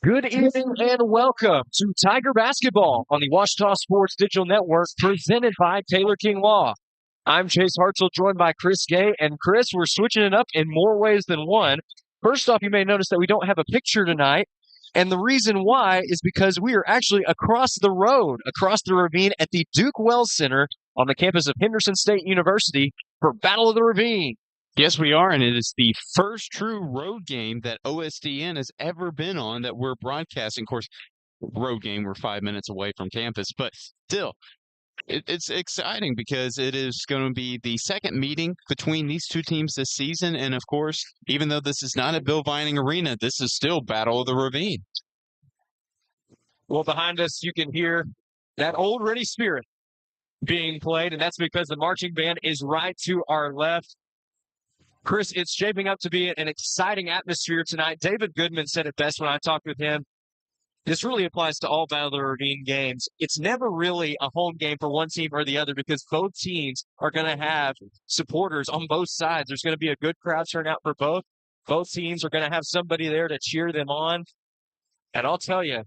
Good evening and welcome to Tiger Basketball on the Washita Sports Digital Network presented by Taylor King Law. I'm Chase Hartzell, joined by Chris Gay. And Chris, we're switching it up in more ways than one. First off, you may notice that we don't have a picture tonight. And the reason why is because we are actually across the road, across the ravine at the Duke Wells Center on the campus of Henderson State University for Battle of the Ravine. Yes, we are, and it is the first true road game that OSDN has ever been on that we're broadcasting. Of course, road game, we're 5 minutes away from campus, but still, it's exciting because it is going to be the second meeting between these two teams this season, and of course, even though this is not at Bill Vining Arena, this is still Battle of the Ravine. Well, behind us, you can hear that old ready spirit being played, and that's because the marching band is right to our left. Chris, it's shaping up to be an exciting atmosphere tonight. David Goodman said it best when I talked with him. This really applies to all Battle of the Ravine games. It's never really a home game for one team or the other because both teams are going to have supporters on both sides. There's going to be a good crowd turnout for both. Both teams are going to have somebody there to cheer them on. And I'll tell you,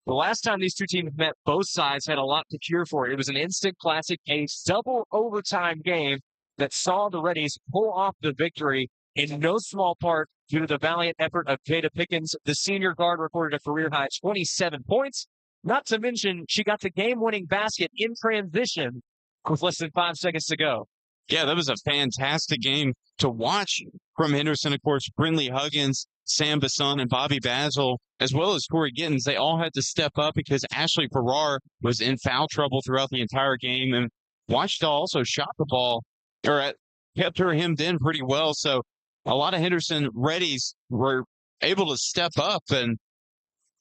the last time these two teams met, both sides had a lot to cheer for. It was an instant classic, a double overtime game that saw the Reddies pull off the victory in no small part due to the valiant effort of Jada Pickens. The senior guard recorded a career-high 27 points. Not to mention, she got the game-winning basket in transition with less than 5 seconds to go. Yeah, that was a fantastic game to watch from Henderson. Of course, Brinley Huggins, Sam Basson, and Bobby Basil, as well as Corey Gittens, they all had to step up because Ashley Farrar was in foul trouble throughout the entire game. And Washita also shot the ball, or kept her hemmed in pretty well. So a lot of Henderson Reddies were able to step up, and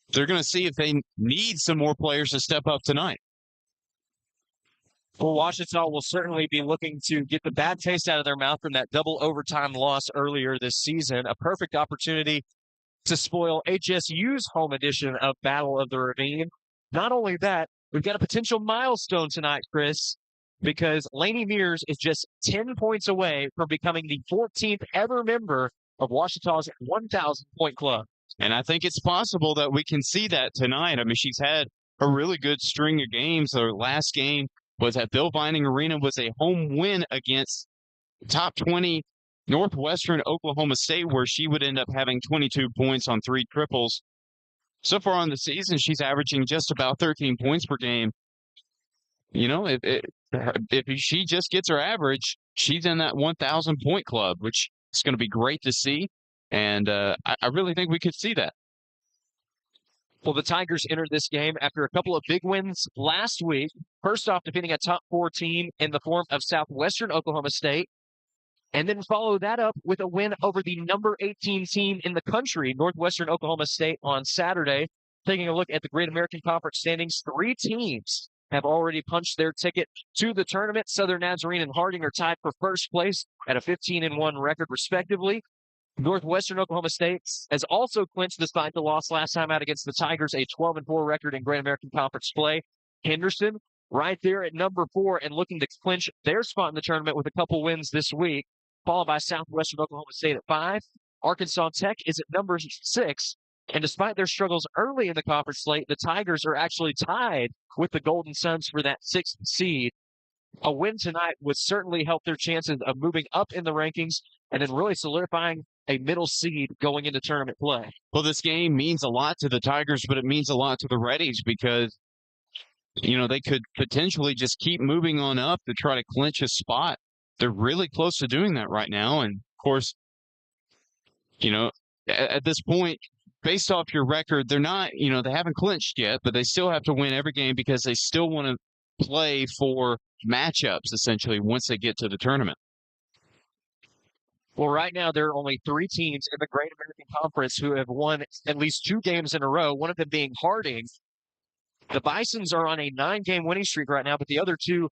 they're going to see if they need some more players to step up tonight. Well, Washita will certainly be looking to get the bad taste out of their mouth from that double overtime loss earlier this season. A perfect opportunity to spoil HSU's home edition of Battle of the Ravine. Not only that, we've got a potential milestone tonight, Chris, because Lainey Mears is just 10 points away from becoming the 14th ever member of Washita's 1,000-point club. And I think it's possible that we can see that tonight. I mean, she's had a really good string of games. Her last game was at Bill Vining Arena, was a home win against top 20 Northwestern Oklahoma State, where she would end up having 22 points on 3 triples. So far on the season, she's averaging just about 13 points per game. You know, if she just gets her average, she's in that 1,000-point club, which is going to be great to see. And I really think we could see that. Well, the Tigers entered this game after a couple of big wins last week. First off, defeating a top 4 team in the form of Southwestern Oklahoma State. And then follow that up with a win over the number 18 team in the country, Northwestern Oklahoma State, on Saturday. Taking a look at the Great American Conference standings, 3 teams have already punched their ticket to the tournament. Southern Nazarene and Harding are tied for first place at a 15-1 record, respectively. Northwestern Oklahoma State has also clinched, despite the loss last time out against the Tigers, a 12-4 record in Great American Conference play. Henderson right there at number 4 and looking to clinch their spot in the tournament with a couple wins this week, followed by Southwestern Oklahoma State at 5. Arkansas Tech is at number 6. And despite their struggles early in the conference slate, the Tigers are actually tied with the Golden Suns for that 6th seed. A win tonight would certainly help their chances of moving up in the rankings and then really solidifying a middle seed going into tournament play. Well, this game means a lot to the Tigers, but it means a lot to the Reddies because, you know, they could potentially just keep moving on up to try to clinch a spot. They're really close to doing that right now. And, of course, you know, at this point, based off your record, they're not, you know, they haven't clinched yet, but they still have to win every game because they still want to play for matchups, essentially, once they get to the tournament. Well, right now, there are only 3 teams in the Great American Conference who have won at least 2 games in a row, one of them being Harding. The Bisons are on a 9-game winning streak right now, but the other 2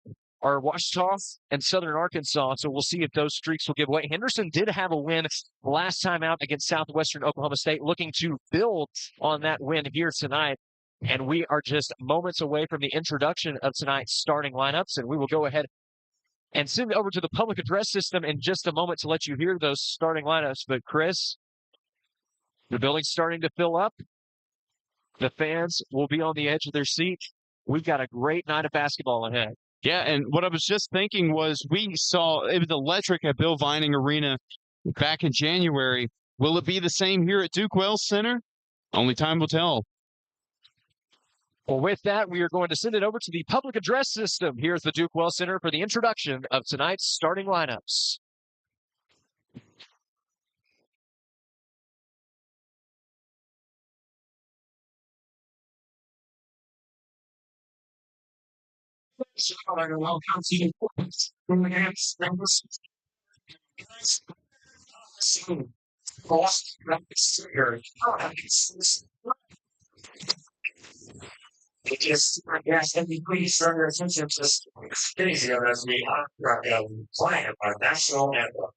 are Washita and Southern Arkansas, so we'll see if those streaks will give way. Henderson did have a win last time out against Southwestern Oklahoma State, looking to build on that win here tonight. And we are just moments away from the introduction of tonight's starting lineups, and we will go ahead and send it over to the public address system in just a moment to let you hear those starting lineups. But Chris, the building's starting to fill up. The fans will be on the edge of their seat. We've got a great night of basketball ahead. Yeah, and what I was just thinking was we saw it was electric at Bill Vining Arena back in January. Will it be the same here at Duke Wells Center? Only time will tell. Well, with that, we are going to send it over to the public address system here at the Duke Wells Center for the introduction of tonight's starting lineups. Just yes, can you please turn your attention to this video as we are playing our national anthem.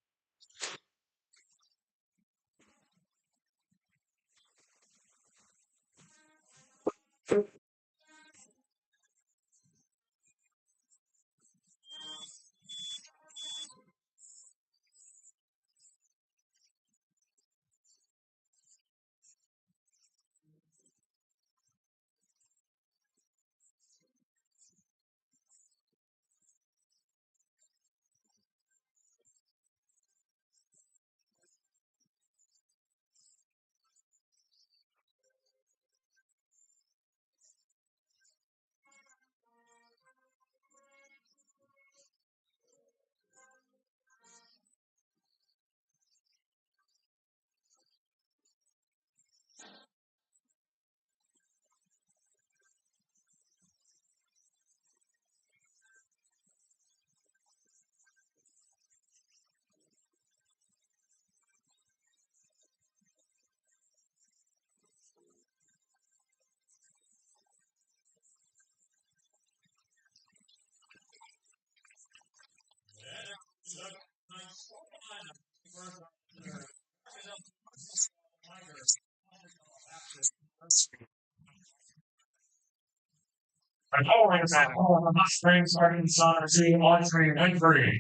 And always at home, Hot Springs, Arkansas, to Audrey Winfrey.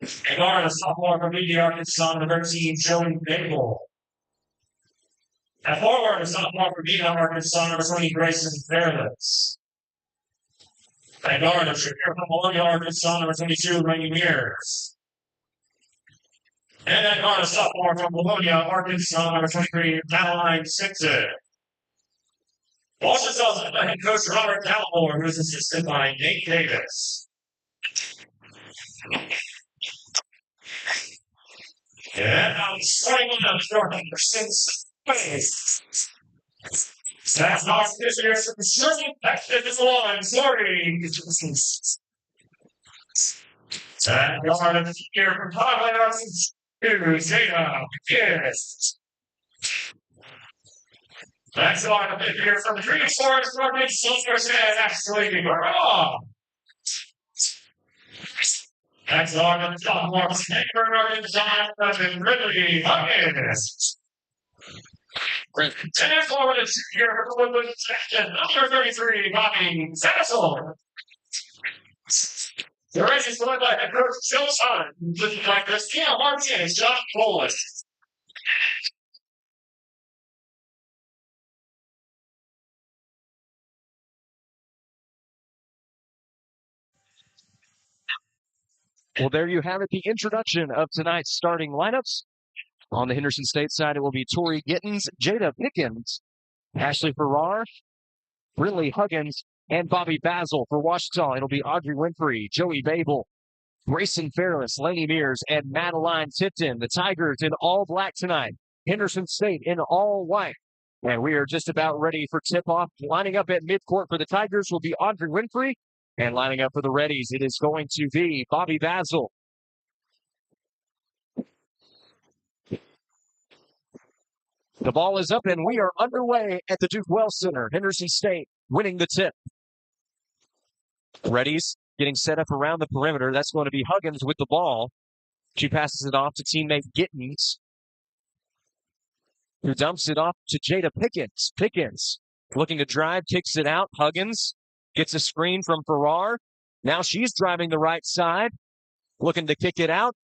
And guard a sophomore from Media, Arkansas, number 13, Joey Babel. At forward, a sophomore from Media, Arkansas, number 20, Grayson Fairless. And guard a junior from Bologna, Arkansas, number 22, Rainy Mears. And at guard a sophomore from Bologna, Arkansas, number 23, Madeline Simpson. Washington's head coach Robert Gallimore, who is assisted by Nate Davis. And I'm starting on the floor number 6. That's not this year's concerning back to the line. Sorry. And guard of the year from Highland to Jada. Yes. That's on the year from the Green Forest Market Silver said actually wrong. That's on the top more paper Arkansas and Ridley Huggins. And forward is here for the section number 33, Bobby Sassel. The race is led by head coach Joe Son, looking like Christina Martinez, John Polish. Well, there you have it, the introduction of tonight's starting lineups. On the Henderson State side, it will be Tori Gittens, Jada Pickens, Ashley Farrar, Ridley Huggins, and Bobby Basil. For Washington, it'll be Audrey Winfrey, Joey Babel, Grayson Fairless, Laney Mears, and Madeline Tipton. The Tigers in all black tonight. Henderson State in all white. And we are just about ready for tip-off. Lining up at midcourt for the Tigers will be Audrey Winfrey. And lining up for the Reddies, it is going to be Bobby Basil. The ball is up, and we are underway at the Duke Wells Center. Henderson State winning the tip. Reddies getting set up around the perimeter. That's going to be Huggins with the ball. She passes it off to teammate Gittens, who dumps it off to Jada Pickens. Pickens looking to drive, kicks it out. Huggins gets a screen from Farrar. Now she's driving the right side, looking to kick it out.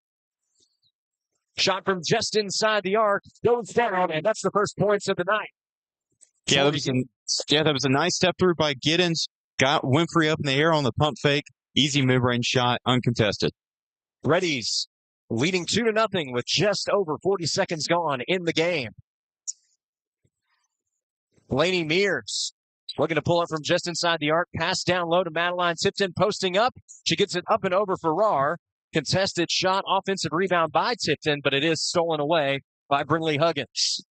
Shot from just inside the arc, goes down, and that's the first points of the night. Yeah, that was a nice step through by Giddens. Got Winfrey up in the air on the pump fake. Easy mid-range shot, uncontested. Reddies leading 2-0 with just over 40 seconds gone in the game. Lainey Mears looking to pull it from just inside the arc. Pass down low to Madeline Tipton, posting up. She gets it up and over Farrar. Contested shot, offensive rebound by Tipton, but it is stolen away by Brinley Huggins.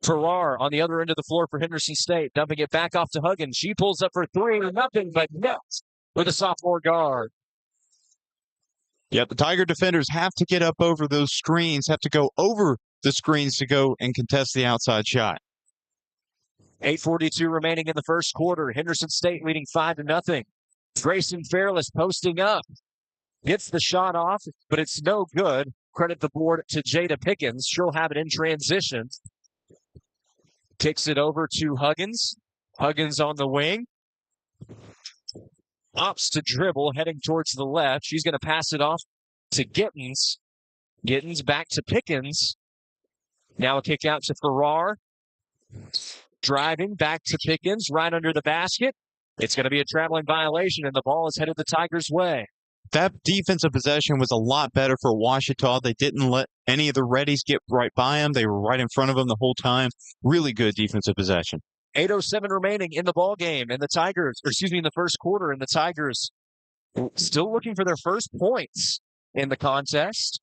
Farrar on the other end of the floor for Henderson State, dumping it back off to Huggins. She pulls up for three, nothing but net with a sophomore guard. Yeah, the Tiger defenders have to get up over those screens, have to go over the screens to go and contest the outside shot. 8:42 remaining in the first quarter. Henderson State leading 5-0. Grayson Fairless posting up. Gets the shot off, but it's no good. Credit the board to Jada Pickens. She'll have it in transition. Kicks it over to Huggins. Huggins on the wing. Opts to dribble, heading towards the left. She's going to pass it off to Gittens. Gittens back to Pickens. Now a kick out to Farrar. Driving back to Pickens, right under the basket. It's going to be a traveling violation, and the ball is headed the Tigers' way. That defensive possession was a lot better for Ouachita. They didn't let any of the Reddies get right by them. They were right in front of them the whole time. Really good defensive possession. 8:07 remaining in the ball game, and the Tigers, in the first quarter, and the Tigers still looking for their first points in the contest.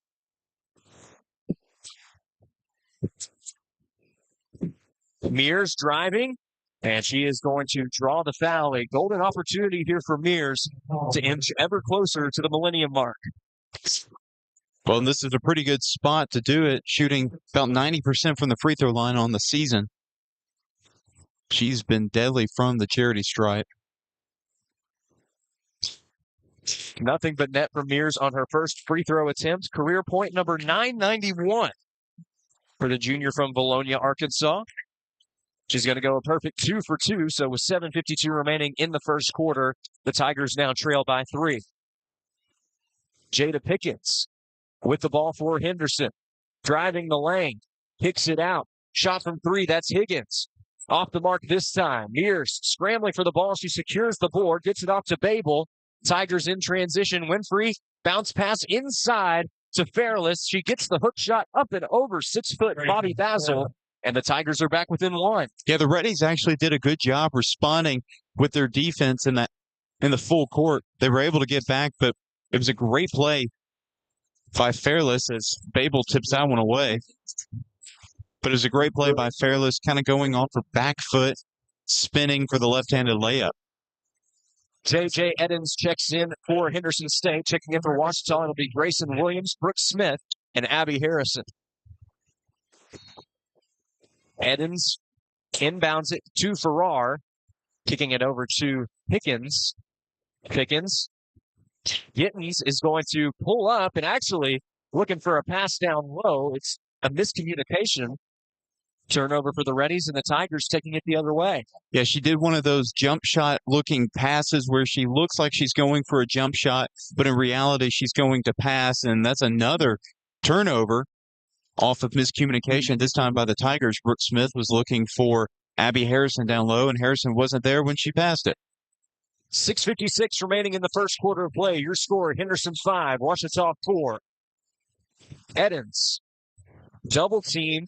Mears driving, and she is going to draw the foul. A golden opportunity here for Mears to inch ever closer to the millennium mark. Well, this is a pretty good spot to do it, shooting about 90% from the free throw line on the season. She's been deadly from the charity stripe. Nothing but net from Mears on her first free throw attempt. Career point number 991 for the junior from Bologna, Arkansas. She's going to go a perfect 2 for 2. So with 7:52 remaining in the first quarter, the Tigers now trail by 3. Jada Pickens with the ball for Henderson. Driving the lane. Kicks it out. Shot from 3. That's Higgins. Off the mark this time. Mears scrambling for the ball. She secures the board. Gets it off to Babel. Tigers in transition. Winfrey. Bounce pass inside to Fairless. She gets the hook shot up and over 6-foot Bobby Basil. And the Tigers are back within 1. Yeah, the Reddies actually did a good job responding with their defense in the full court. They were able to get back, but it was a great play by Fairless as Babel tips that one away. But it was a great play by Fairless, kind of going off her back foot, spinning for the left-handed layup. J.J. Edens checks in for Henderson State. Checking in for Washington, it'll be Grayson Williams, Brooke Smith, and Abby Harrison. Edens inbounds it to Farrar, kicking it over to Pickens. Gittens is going to pull up and actually looking for a pass down low. It's a miscommunication. Turnover for the Reddies, and the Tigers taking it the other way. Yeah, she did one of those jump shot looking passes where she looks like she's going for a jump shot, but in reality she's going to pass, and that's another turnover off of miscommunication, this time by the Tigers. Brooke Smith was looking for Abby Harrison down low, and Harrison wasn't there when she passed it. 6:56 remaining in the first quarter of play. Your score, Henderson 5, Ouachita 4. Edens, double teamed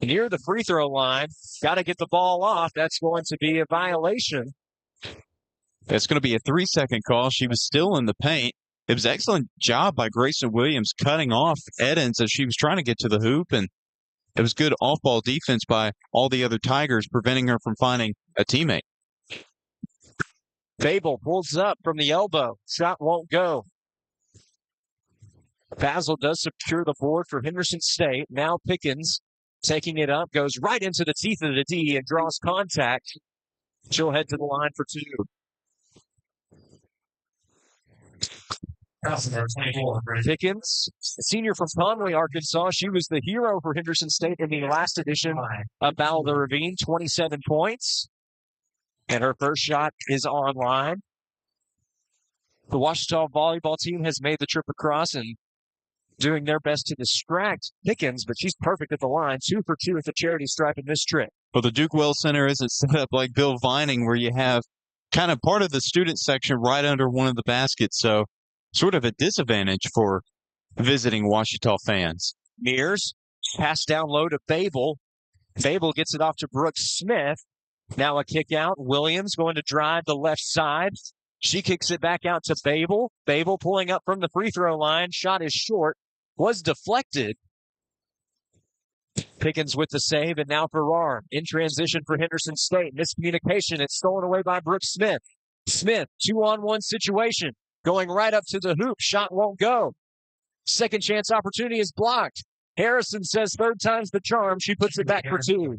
near the free throw line. Got to get the ball off. That's going to be a violation. That's going to be a 3-second call. She was still in the paint. It was an excellent job by Grayson Williams cutting off Edens as she was trying to get to the hoop, and it was good off-ball defense by all the other Tigers, preventing her from finding a teammate. Babel pulls up from the elbow. Shot won't go. Basil does secure the board for Henderson State. Now Pickens taking it up, goes right into the teeth of the D and draws contact. She'll head to the line for 2. Pickens, a senior from Conway, Arkansas. She was the hero for Henderson State in the last edition of Battle of the Ravine. 27 points. And her first shot is online. The Ouachita volleyball team has made the trip across, and doing their best to distract Pickens, but she's perfect at the line. 2 for 2 at the charity stripe in this trip. Well, the Duke Wells Center isn't set up like Bill Vining, where you have kind of part of the student section right under one of the baskets. So sort of a disadvantage for visiting Ouachita fans. Mears, pass down low to Babel. Babel gets it off to Brooks Smith. Now a kick out. Williams going to drive the left side. She kicks it back out to Babel. Babel pulling up from the free throw line. Shot is short. Was deflected. Pickens with the save, and now Farrar in transition for Henderson State. Miscommunication. It's stolen away by Brooks Smith. Smith, 2-on-1 situation. Going right up to the hoop. Shot won't go. Second chance opportunity is blocked. Harrison says third time's the charm. She puts it back for 2.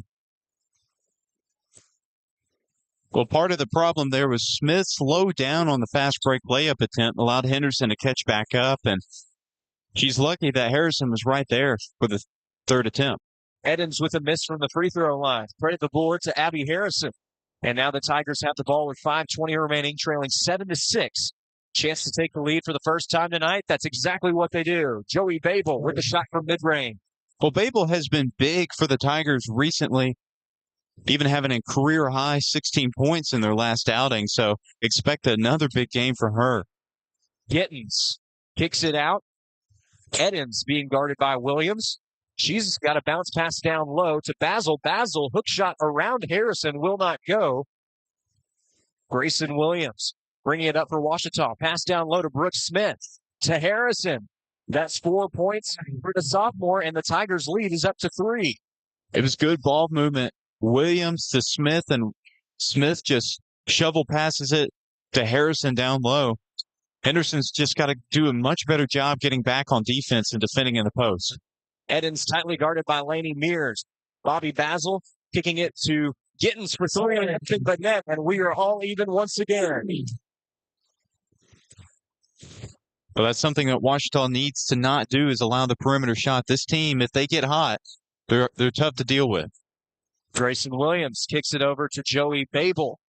Well, part of the problem there was Smith slowed down on the fast break layup attempt, allowed Henderson to catch back up, and she's lucky that Harrison was right there for the third attempt. Edens with a miss from the free throw line. Credit the board to Abby Harrison. And now the Tigers have the ball with 5:20 remaining, trailing 7-6. Chance to take the lead for the first time tonight. That's exactly what they do. Joey Babel with the shot from mid-range. Well, Babel has been big for the Tigers recently, even having a career-high 16 points in their last outing. So expect another big game for her. Gittens kicks it out. Edens being guarded by Williams. She's got a bounce pass down low to Basil. Basil, hook shot around Harrison, will not go. Grayson Williams bringing it up for Ouachita. Pass down low to Brooks Smith. To Harrison. That's 4 points for the sophomore, and the Tigers' lead is up to 3. It was good ball movement. Williams to Smith, and Smith just shovel passes it to Harrison down low. Henderson's just got to do a much better job getting back on defense and defending in the post. Edens tightly guarded by Laney Mears. Bobby Basil kicking it to Gittens for 3 and a big net, and we are all even once again. Well, that's something that Ouachita needs to not do, is allow the perimeter shot. This team, if they get hot, they're tough to deal with. Grayson Williams kicks it over to Joey Babel.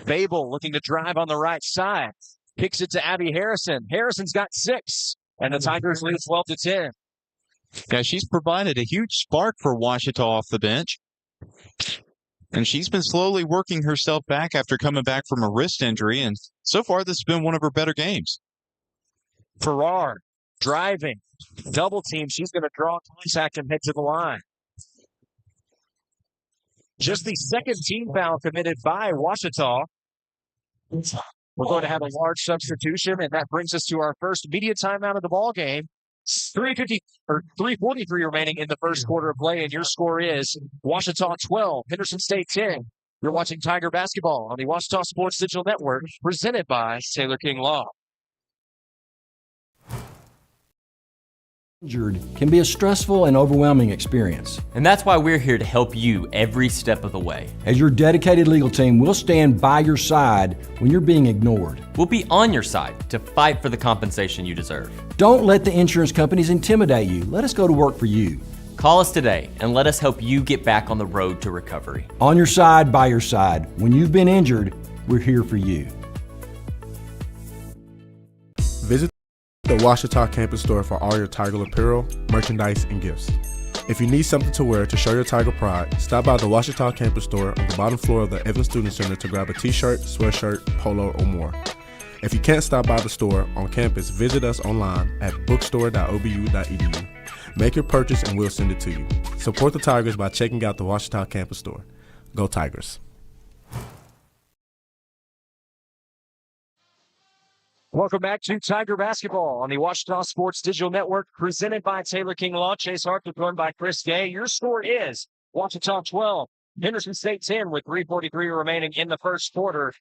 Babel looking to drive on the right side. Kicks it to Abby Harrison. Harrison's got 6, and the Tigers lead 12-10. Yeah, she's provided a huge spark for Ouachita off the bench. And she's been slowly working herself back after coming back from a wrist injury, and so far this has been one of her better games. Farrar driving. Double team. She's going to draw contact and head to the line. Just the second team foul committed by Ouachita. We're going to have a large substitution, and that brings us to our first media timeout of the ball game. 3:43 remaining in the first quarter of play, and your score is Ouachita 12, Henderson State 10. You're watching Tiger basketball on the Ouachita Sports Digital Network, presented by Taylor King Law. Injured can be a stressful and overwhelming experience. And that's why we're here to help you every step of the way. As your dedicated legal team, we'll stand by your side when you're being ignored. We'll be on your side to fight for the compensation you deserve. Don't let the insurance companies intimidate you. Let us go to work for you. Call us today and let us help you get back on the road to recovery. On your side, by your side. When you've been injured, we're here for you. Visit the Ouachita campus store for all your Tiger apparel, merchandise, and gifts. If you need something to wear to show your Tiger pride, stop by the Ouachita campus store on the bottom floor of the Evans Student Center to grab a t-shirt, sweatshirt, polo, or more. If you can't stop by the store on campus, visit us online at bookstore.obu.edu. Make your purchase and we'll send it to you. Support the Tigers by checking out the Ouachita campus store. Go Tigers. Welcome back to Tiger Basketball on the Ouachita Sports Digital Network, presented by Taylor King Law. Chase Harper joined by Chris Gay. Your score is Ouachita 12, Henderson State 10 with 3:43 remaining in the first quarter.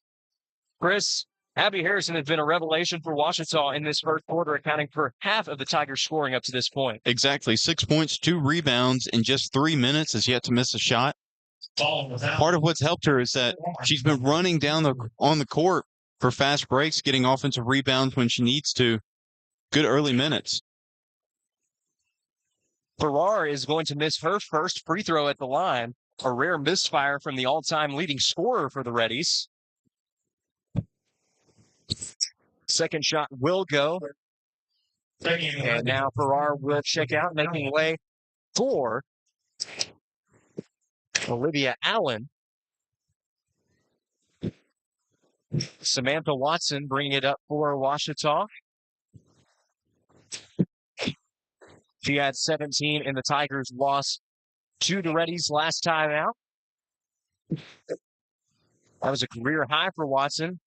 Chris, Abby Harrison has been a revelation for Ouachita in this first quarter, accounting for half of the Tigers' scoring up to this point. Exactly. 6 points, 2 rebounds in just 3 minutes, has yet to miss a shot. Part of what's helped her is that she's been running down on the court for fast breaks, getting offensive rebounds when she needs to. Good early minutes. Farrar is going to miss her first free throw at the line. A rare misfire from the all-time leading scorer for the Reddies. Second shot will go. And now Farrar will check out, making way for Olivia Allen. Samantha Watson bringing it up for Washita. She had 17 in the Tigers' loss to the Reddies last time out. That was a career high for Watson.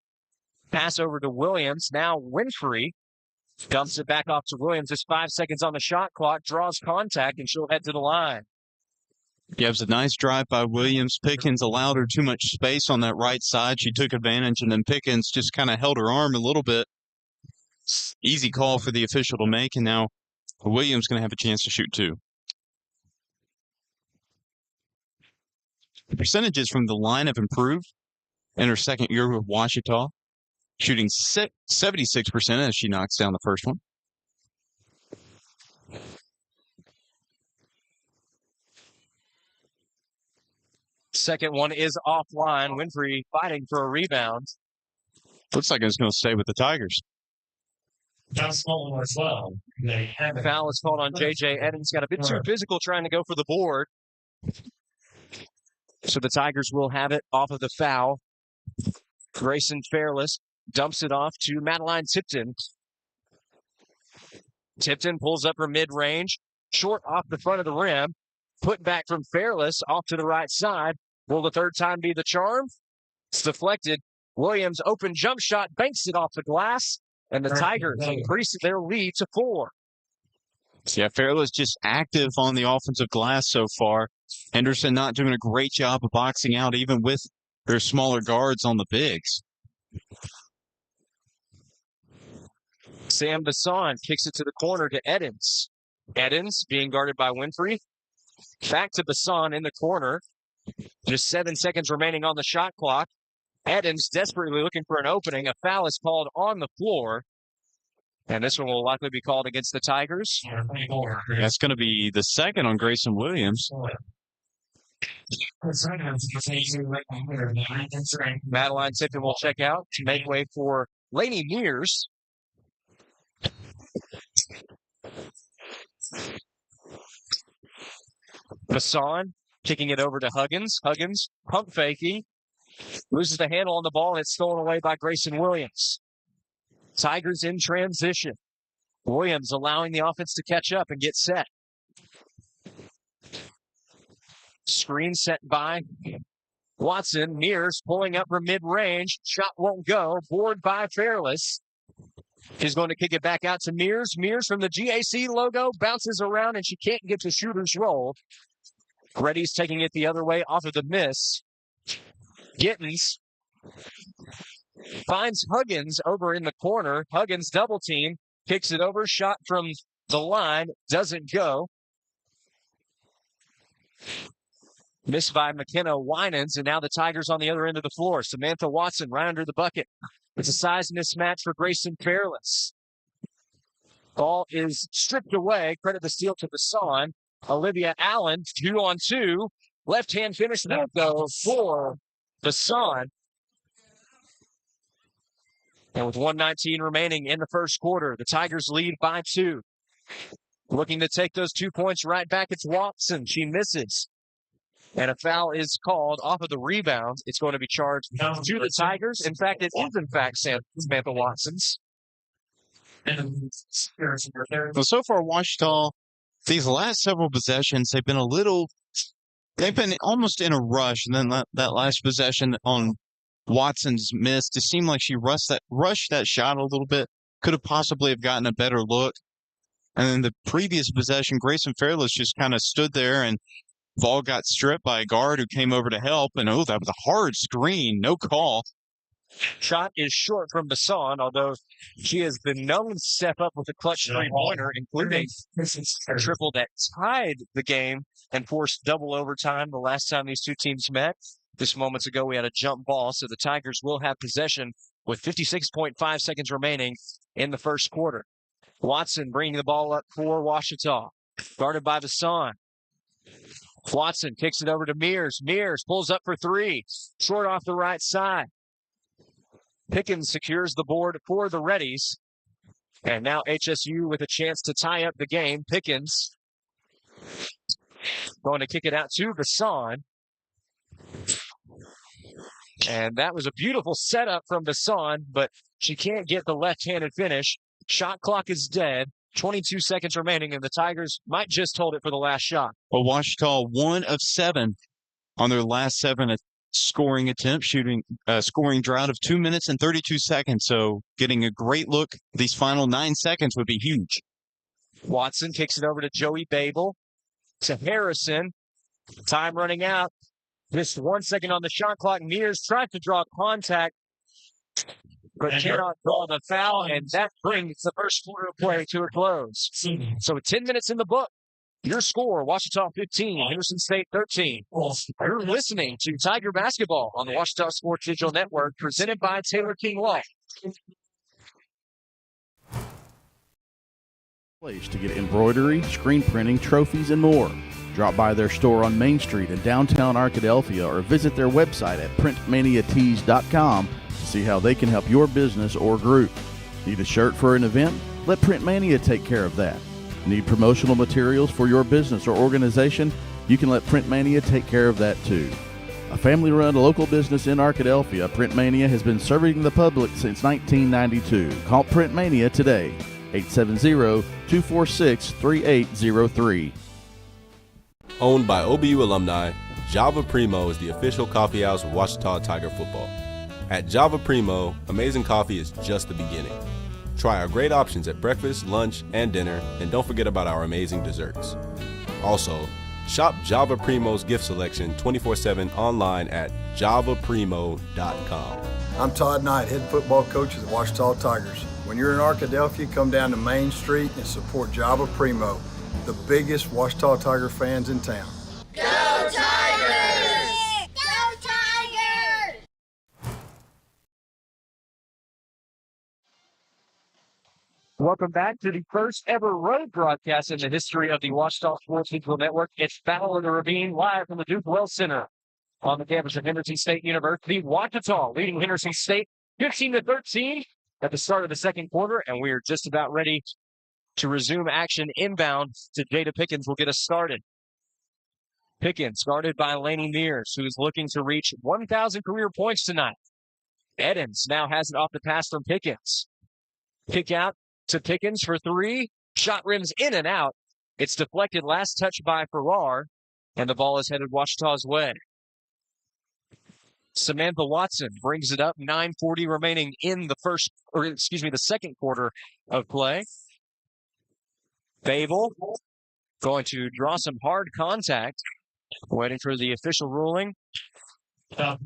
Pass over to Williams. Now Winfrey dumps it back off to Williams. Just 5 seconds on the shot clock. Draws contact, and she'll head to the line. Yeah, it was a nice drive by Williams. Pickens allowed her too much space on that right side. She took advantage, and then Pickens just kind of held her arm a little bit. Easy call for the official to make, and now Williams going to have a chance to shoot two. The percentages from the line have improved in her second year with Washita, shooting 76% as she knocks down the first one. Second one is offline. Winfrey fighting for a rebound. Looks like it's going to stay with the Tigers. As well. Foul is called on J.J. Eddins. Got a bit too physical trying to go for the board. So the Tigers will have it off of the foul. Grayson Fairless dumps it off to Madeline Tipton. Tipton pulls up her mid-range, short off the front of the rim. Put back from Fairless off to the right side. Will the third time be the charm? It's deflected. Williams open jump shot, banks it off the glass, and the Tigers increase their lead to 4. Yeah, Fairless just active on the offensive glass so far. Henderson not doing a great job of boxing out, even with their smaller guards on the bigs. Sam Bassan kicks it to the corner to Eddins. Eddins being guarded by Winfrey. Back to Bassan in the corner. Just 7 seconds remaining on the shot clock. Eddins desperately looking for an opening. A foul is called on the floor. And this one will likely be called against the Tigers. That's going to be the second on Grayson Williams. Madeline Tipton will check out to make way for Lainey Mears. Bassan kicking it over to Huggins. Huggins pump faking. Loses the handle on the ball, and it's stolen away by Grayson Williams. Tigers in transition. Williams allowing the offense to catch up and get set. Screen set by Watson. Mears pulling up from mid-range. Shot won't go. Board by Fairless. She's going to kick it back out to Mears. Mears from the GAC logo bounces around, and she can't get to shooter's roll. Reddy's taking it the other way off of the miss. Gittens finds Huggins over in the corner. Huggins double team. Kicks it over. Shot from the line. Doesn't go. Missed by McKenna Winans, and now the Tigers on the other end of the floor. Samantha Watson right under the bucket. It's a size mismatch for Grayson Fairless. Ball is stripped away. Credit the steal to Bassan. Olivia Allen, 2-on-2. Left-hand finish will go for Bassan. And with 1:19 remaining in the first quarter, the Tigers lead by 2. Looking to take those 2 points right back. It's Watson. She misses. And a foul is called off of the rebound. It's going to be charged to the Tigers. In fact, it is, in fact, Samantha Watson's. Well, so far, Washita, these last several possessions, they've been almost in a rush. And then that last possession on Watson's miss, it seemed like she rushed that shot a little bit. Could have possibly have gotten a better look. And then the previous possession, Grayson Fairless just kind of stood there, and ball got stripped by a guard who came over to help. And, that was a hard screen. No call. Shot is short from Bassan, although she has been known to step up with a clutch three-pointer, including a triple that tied the game and forced double overtime the last time these two teams met. Just moments ago, we had a jump ball, so the Tigers will have possession with 56.5 seconds remaining in the first quarter. Watson bringing the ball up for Washita, guarded by Bassan. Watson kicks it over to Mears. Mears pulls up for 3. Short off the right side. Pickens secures the board for the Reddies. And now HSU with a chance to tie up the game. Pickens going to kick it out to Bassan. And that was a beautiful setup from Bassan, but she can't get the left-handed finish. Shot clock is dead. 22 seconds remaining, and the Tigers might just hold it for the last shot. Well, Washita 1 of 7 on their last 7 scoring attempts, scoring drought of 2 minutes and 32 seconds. So getting a great look these final 9 seconds would be huge. Watson kicks it over to Joey Babel, to Harrison. Time running out. Just 1 second on the shot clock. Mears tries to draw contact, but cannot draw the foul, and that brings the first quarter of play to a close. So 10 minutes in the book. Your score, Washita 15, Henderson State 13. You're listening to Tiger Basketball on the Washita Sports Digital Network, presented by Taylor King Law. Place to get embroidery, screen printing, trophies, and more. Drop by their store on Main Street in downtown Arkadelphia or visit their website at printmaniatees.com to see how they can help your business or group. Need a shirt for an event? Let Printmania take care of that. Need promotional materials for your business or organization? You can let Printmania take care of that too. A family-run local business in Arkadelphia, Printmania has been serving the public since 1992. Call Printmania today, 870-246-3803. Owned by OBU alumni, Java Primo is the official coffee house of Washita Tiger football. At Java Primo, amazing coffee is just the beginning. Try our great options at breakfast, lunch, and dinner, and don't forget about our amazing desserts. Also, shop Java Primo's gift selection 24/7 online at javaprimo.com. I'm Todd Knight, head football coach of the Washita Tigers. When you're in Arkadelphia, come down to Main Street and support Java Primo, the biggest Washita Tiger fans in town. Go Tigers! Go Tigers! Welcome back to the first ever road broadcast in the history of the Washita Sports Digital Network. It's Battle of the Ravine, live from the Duke Wells Center on the campus of Henderson State University. Washita leading Henderson State 15-13 at the start of the second quarter, and we are just about ready to resume action inbound. To Jada Pickens will get us started. Pickens guarded by Laney Mears, who is looking to reach 1,000 career points tonight. Edens now has it off the pass from Pickens. Kick out to Pickens for three. Shot rims in and out. It's deflected, last touch by Farrar, and the ball is headed Washita's way. Samantha Watson brings it up. 9:40 remaining in the second quarter of play. Babel going to draw some hard contact. Waiting for the official ruling. It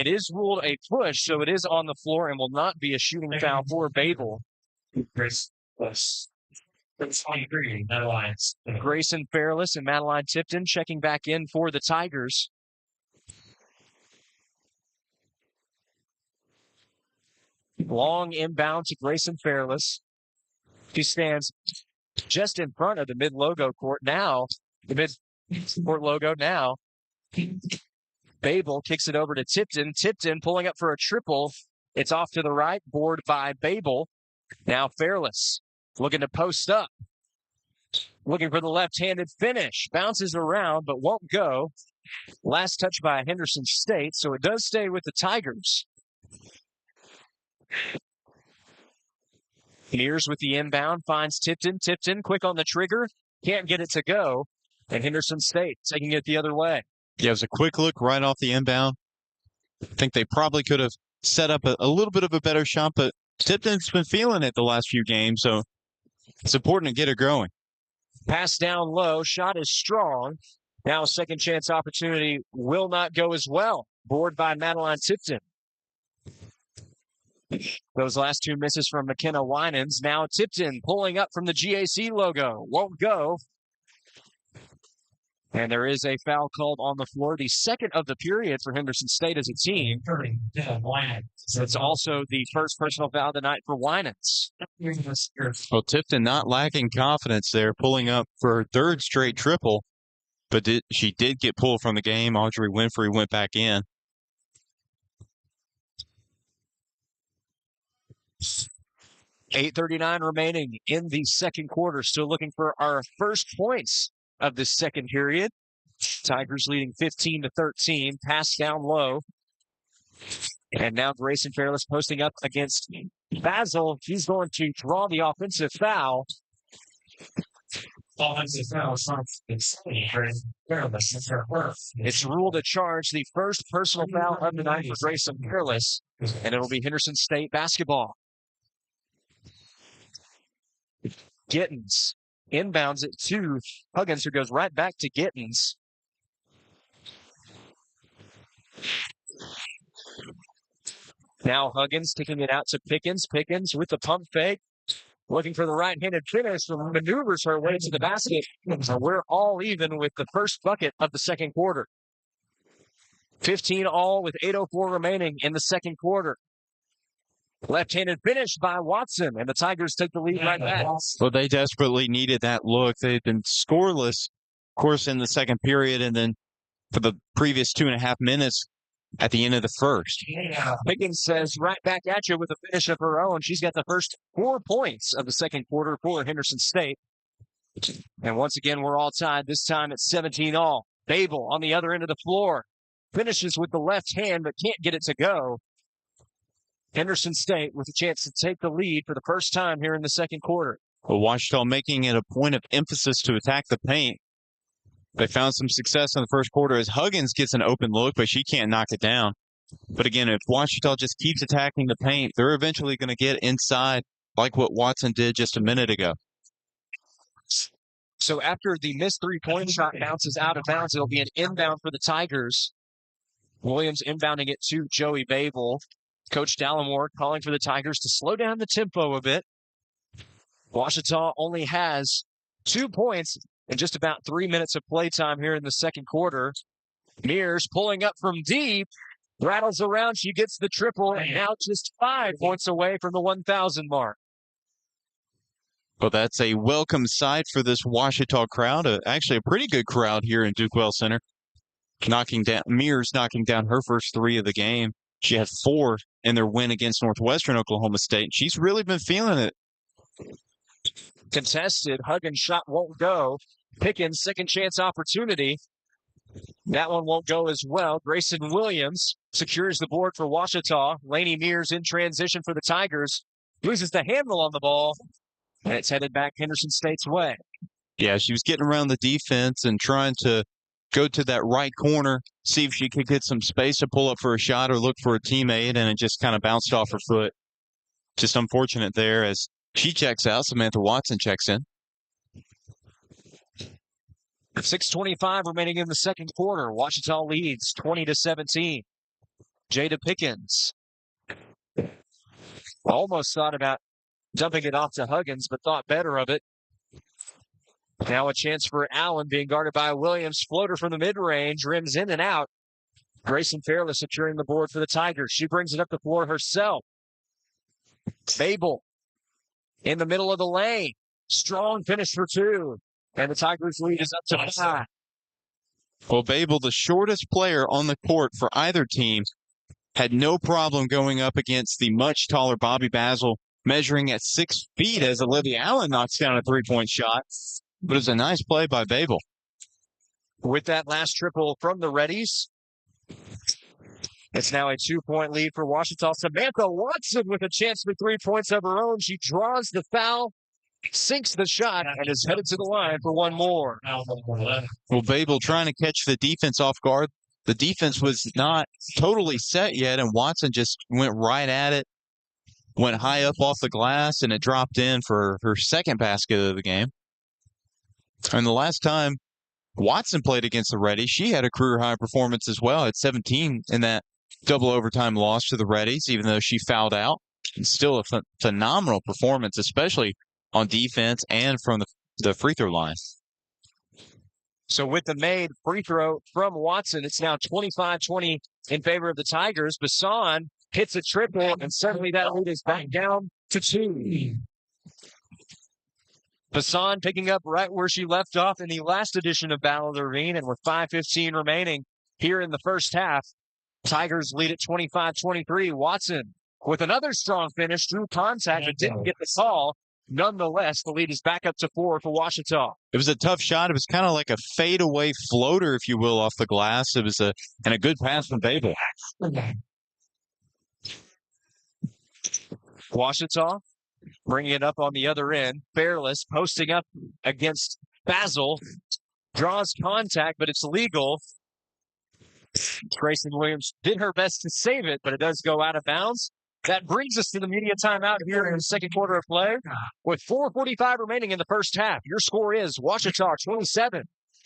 is ruled a push, so it is on the floor and will not be a shooting foul for Babel. Grayson Fairless and Madeline Tipton checking back in for the Tigers. Long inbound to Grayson Fairless. She stands just in front of the mid-logo court now. The mid-court logo now. Babel kicks it over to Tipton. Tipton pulling up for a triple. It's off to the right. Board by Babel. Now Fairless looking to post up. Looking for the left-handed finish. Bounces around but won't go. Last touch by Henderson State, so it does stay with the Tigers. Mears with the inbound, finds Tipton. Tipton quick on the trigger. Can't get it to go. And Henderson State taking it the other way. Yeah, it was a quick look right off the inbound. I think they probably could have set up a little bit of a better shot, but Tipton's been feeling it the last few games, so it's important to get it going. Pass down low. Shot is strong. Now a second chance opportunity will not go as well. Board by Madeline Tipton. Those last two misses from McKenna Winans. Now Tipton pulling up from the GAC logo. Won't go. And there is a foul called on the floor. The second of the period for Henderson State as a team. So it's also the first personal foul of the night for Winans. Well, Tipton not lacking confidence there, pulling up for her third straight triple. But she did get pulled from the game. Audrey Winfrey went back in. 8:39 remaining in the second quarter. Still looking for our first points of this second period. Tigers leading 15-13. Pass down low. And now Grayson Fairless posting up against Basil. He's going to draw the offensive foul. Offensive foul is not Fairless. It's ruled a charge, the first personal foul of the night for Grayson Fairless. And it'll be Henderson State basketball. Gittins inbounds it to Huggins, who goes right back to Gittins. Now Huggins kicking it out to Pickens. Pickens with the pump fake. Looking for the right-handed finish. Maneuvers her way to the basket. So we're all even with the first bucket of the second quarter. 15 all with 8:04 remaining in the second quarter. Left-handed finish by Watson, and the Tigers take the lead right back. Well, they desperately needed that look. They've been scoreless, of course, in the second period, and then for the previous 2.5 minutes at the end of the first. Pickens says right back at you with a finish of her own. She's got the first 4 points of the second quarter for Henderson State. And once again, we're all tied, this time at 17 all. Babel on the other end of the floor. Finishes with the left hand, but can't get it to go. Henderson State with a chance to take the lead for the first time here in the second quarter. Well, Washita making it a point of emphasis to attack the paint. They found some success in the first quarter as Huggins gets an open look, but she can't knock it down. But again, if Washita just keeps attacking the paint, they're eventually going to get inside like what Watson did just a minute ago. So after the missed three-point shot bounces out of bounds, it'll be an inbound for the Tigers. Williams inbounding it to Joey Babel. Coach Dallimore calling for the Tigers to slow down the tempo a bit. Washita only has 2 points in just about 3 minutes of playtime here in the second quarter. Mears pulling up from deep, rattles around, she gets the triple, and now just 5 points away from the 1,000 mark. Well, that's a welcome sight for this Washita crowd. Actually, a pretty good crowd here in Duke Well Center. Mears knocking down her first 3 of the game. She had 4 in their win against Northwestern Oklahoma State. She's really been feeling it. Contested. Huggins' shot won't go. Pickens' second chance opportunity. That one won't go as well. Grayson Williams secures the board for Washita. Lainey Mears in transition for the Tigers. Loses the handle on the ball. And it's headed back Henderson State's way. Yeah, she was getting around the defense and trying to go to that right corner, see if she could get some space to pull up for a shot or look for a teammate, and it just kind of bounced off her foot. Just unfortunate there as she checks out. Samantha Watson checks in. 6:25 remaining in the second quarter. Washita leads 20-17. Jada Pickens almost thought about dumping it off to Huggins, but thought better of it. Now a chance for Allen being guarded by Williams. Floater from the mid-range, rims in and out. Grayson Fairless securing the board for the Tigers. She brings it up the floor herself. Babel in the middle of the lane. Strong finish for 2. And the Tigers lead is up to 5. Well, Babel, the shortest player on the court for either team, had no problem going up against the much taller Bobby Basil, measuring at 6 feet as Olivia Allen knocks down a 3-point shot. But it's a nice play by Babel. With that last triple from the Reddies, it's now a 2-point lead for Washita. Samantha Watson with a chance for 3 points of her own. She draws the foul, sinks the shot, and is headed to the line for one more. Well, Babel trying to catch the defense off guard. The defense was not totally set yet, and Watson just went right at it, went high up off the glass, and it dropped in for her second basket of the game. And the last time Watson played against the Reddies, she had a career-high performance as well at 17 in that double overtime loss to the Reddies, even though she fouled out. It's still a phenomenal performance, especially on defense and from the free throw line. So with the made free throw from Watson, it's now 25-20 in favor of the Tigers. Bassan hits a triple, and suddenly that lead is back down to 2. Bassan picking up right where she left off in the last edition of Battle of the Ravine, and with 5:15 remaining here in the first half, Tigers lead at 25-23. Watson with another strong finish through contact, but didn't get the call. Nonetheless, the lead is back up to 4 for Ouachita. It was a tough shot. It was kind of like a fadeaway floater, if you will, off the glass. It was a good pass from Babel. Ouachita bringing it up on the other end. Fairless posting up against Basil. Draws contact, but it's legal. Grayson Williams did her best to save it, but it does go out of bounds. That brings us to the media timeout here in the second quarter of play with 4:45 remaining in the first half. Your score is Ouachita 27,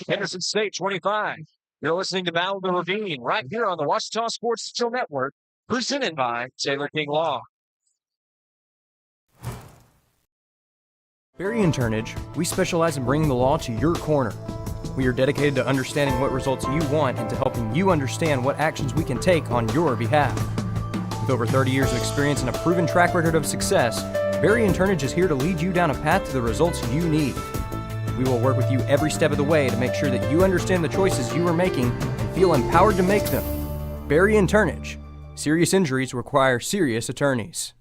Henderson State 25. You're listening to Battle of the Ravine right here on the Ouachita Sports Digital Network, presented by Taylor King Law. Barry and Turnage, we specialize in bringing the law to your corner. We are dedicated to understanding what results you want and to helping you understand what actions we can take on your behalf. With over 30 years of experience and a proven track record of success, Barry and Turnage is here to lead you down a path to the results you need. We will work with you every step of the way to make sure that you understand the choices you are making and feel empowered to make them. Barry and Turnage. Serious injuries require serious attorneys.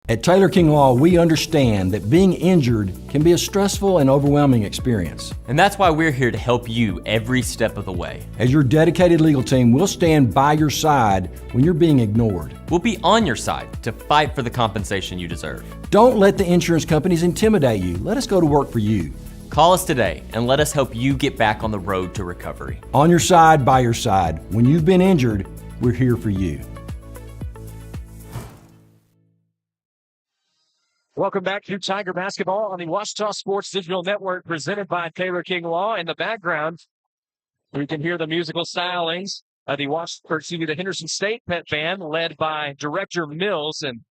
At Taylor King Law, we understand that being injured can be a stressful and overwhelming experience. And that's why we're here to help you every step of the way. As your dedicated legal team, we'll stand by your side when you're being ignored. We'll be on your side to fight for the compensation you deserve. Don't let the insurance companies intimidate you. Let us go to work for you. Call us today and let us help you get back on the road to recovery. On your side, by your side. When you've been injured, we're here for you. Welcome back to Tiger Basketball on the Ouachita Sports Digital Network, presented by Taylor King Law. In the background, we can hear the musical stylings of the Henderson State Pet Band, led by Director Mills. And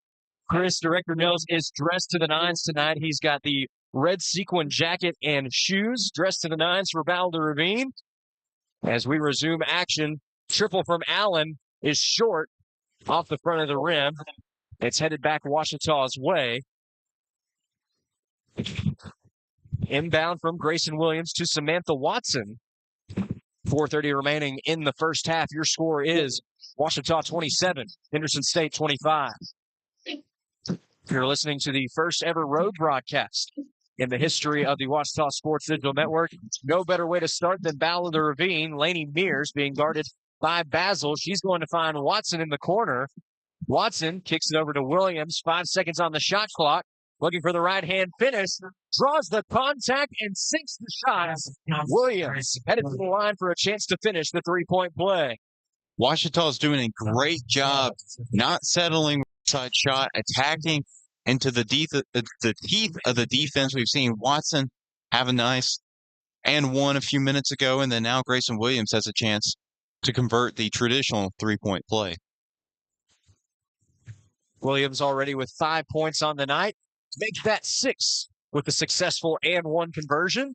Chris, Director Mills is dressed to the nines tonight. He's got the red sequin jacket and shoes, dressed to the nines for Battle of the Ravine. As we resume action, triple from Allen is short off the front of the rim. It's headed back Ouachita's way. Inbound from Grayson Williams to Samantha Watson. 4:30 remaining in the first half. Your score is Ouachita 27, Henderson State 25. You're listening to the first ever road broadcast in the history of the Ouachita Sports Digital Network. No better way to start than Battle of the Ravine. Lainey Mears being guarded by Basil. She's going to find Watson in the corner. Watson kicks it over to Williams. 5 seconds on the shot clock. Looking for the right-hand finish, draws the contact and sinks the shot. Williams headed to the line for a chance to finish the three-point play. Ouachita is doing a great job not settling side shot, attacking into the teeth of the defense. We've seen Watson have a nice and one a few minutes ago, and then now Grayson Williams has a chance to convert the traditional three-point play. Williams already with 5 points on the night. Make that 6 with the successful and one conversion.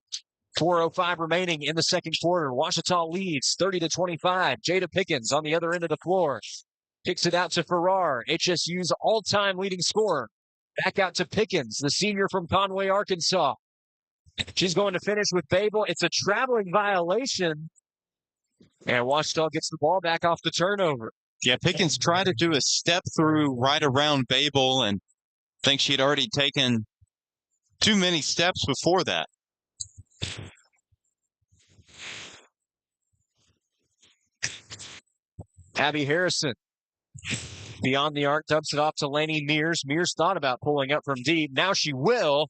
4:05 remaining in the second quarter. Ouachita leads 30-25. Jada Pickens on the other end of the floor. Kicks it out to Farrar, HSU's all-time leading scorer. Back out to Pickens, the senior from Conway, Arkansas. She's going to finish with Babel. It's a traveling violation. And Ouachita gets the ball back off the turnover. Yeah, Pickens tried to do a step through right around Babel, and I think she'd already taken too many steps before that. Abby Harrison, beyond the arc, dumps it off to Lainey Mears. Mears thought about pulling up from deep. Now she will.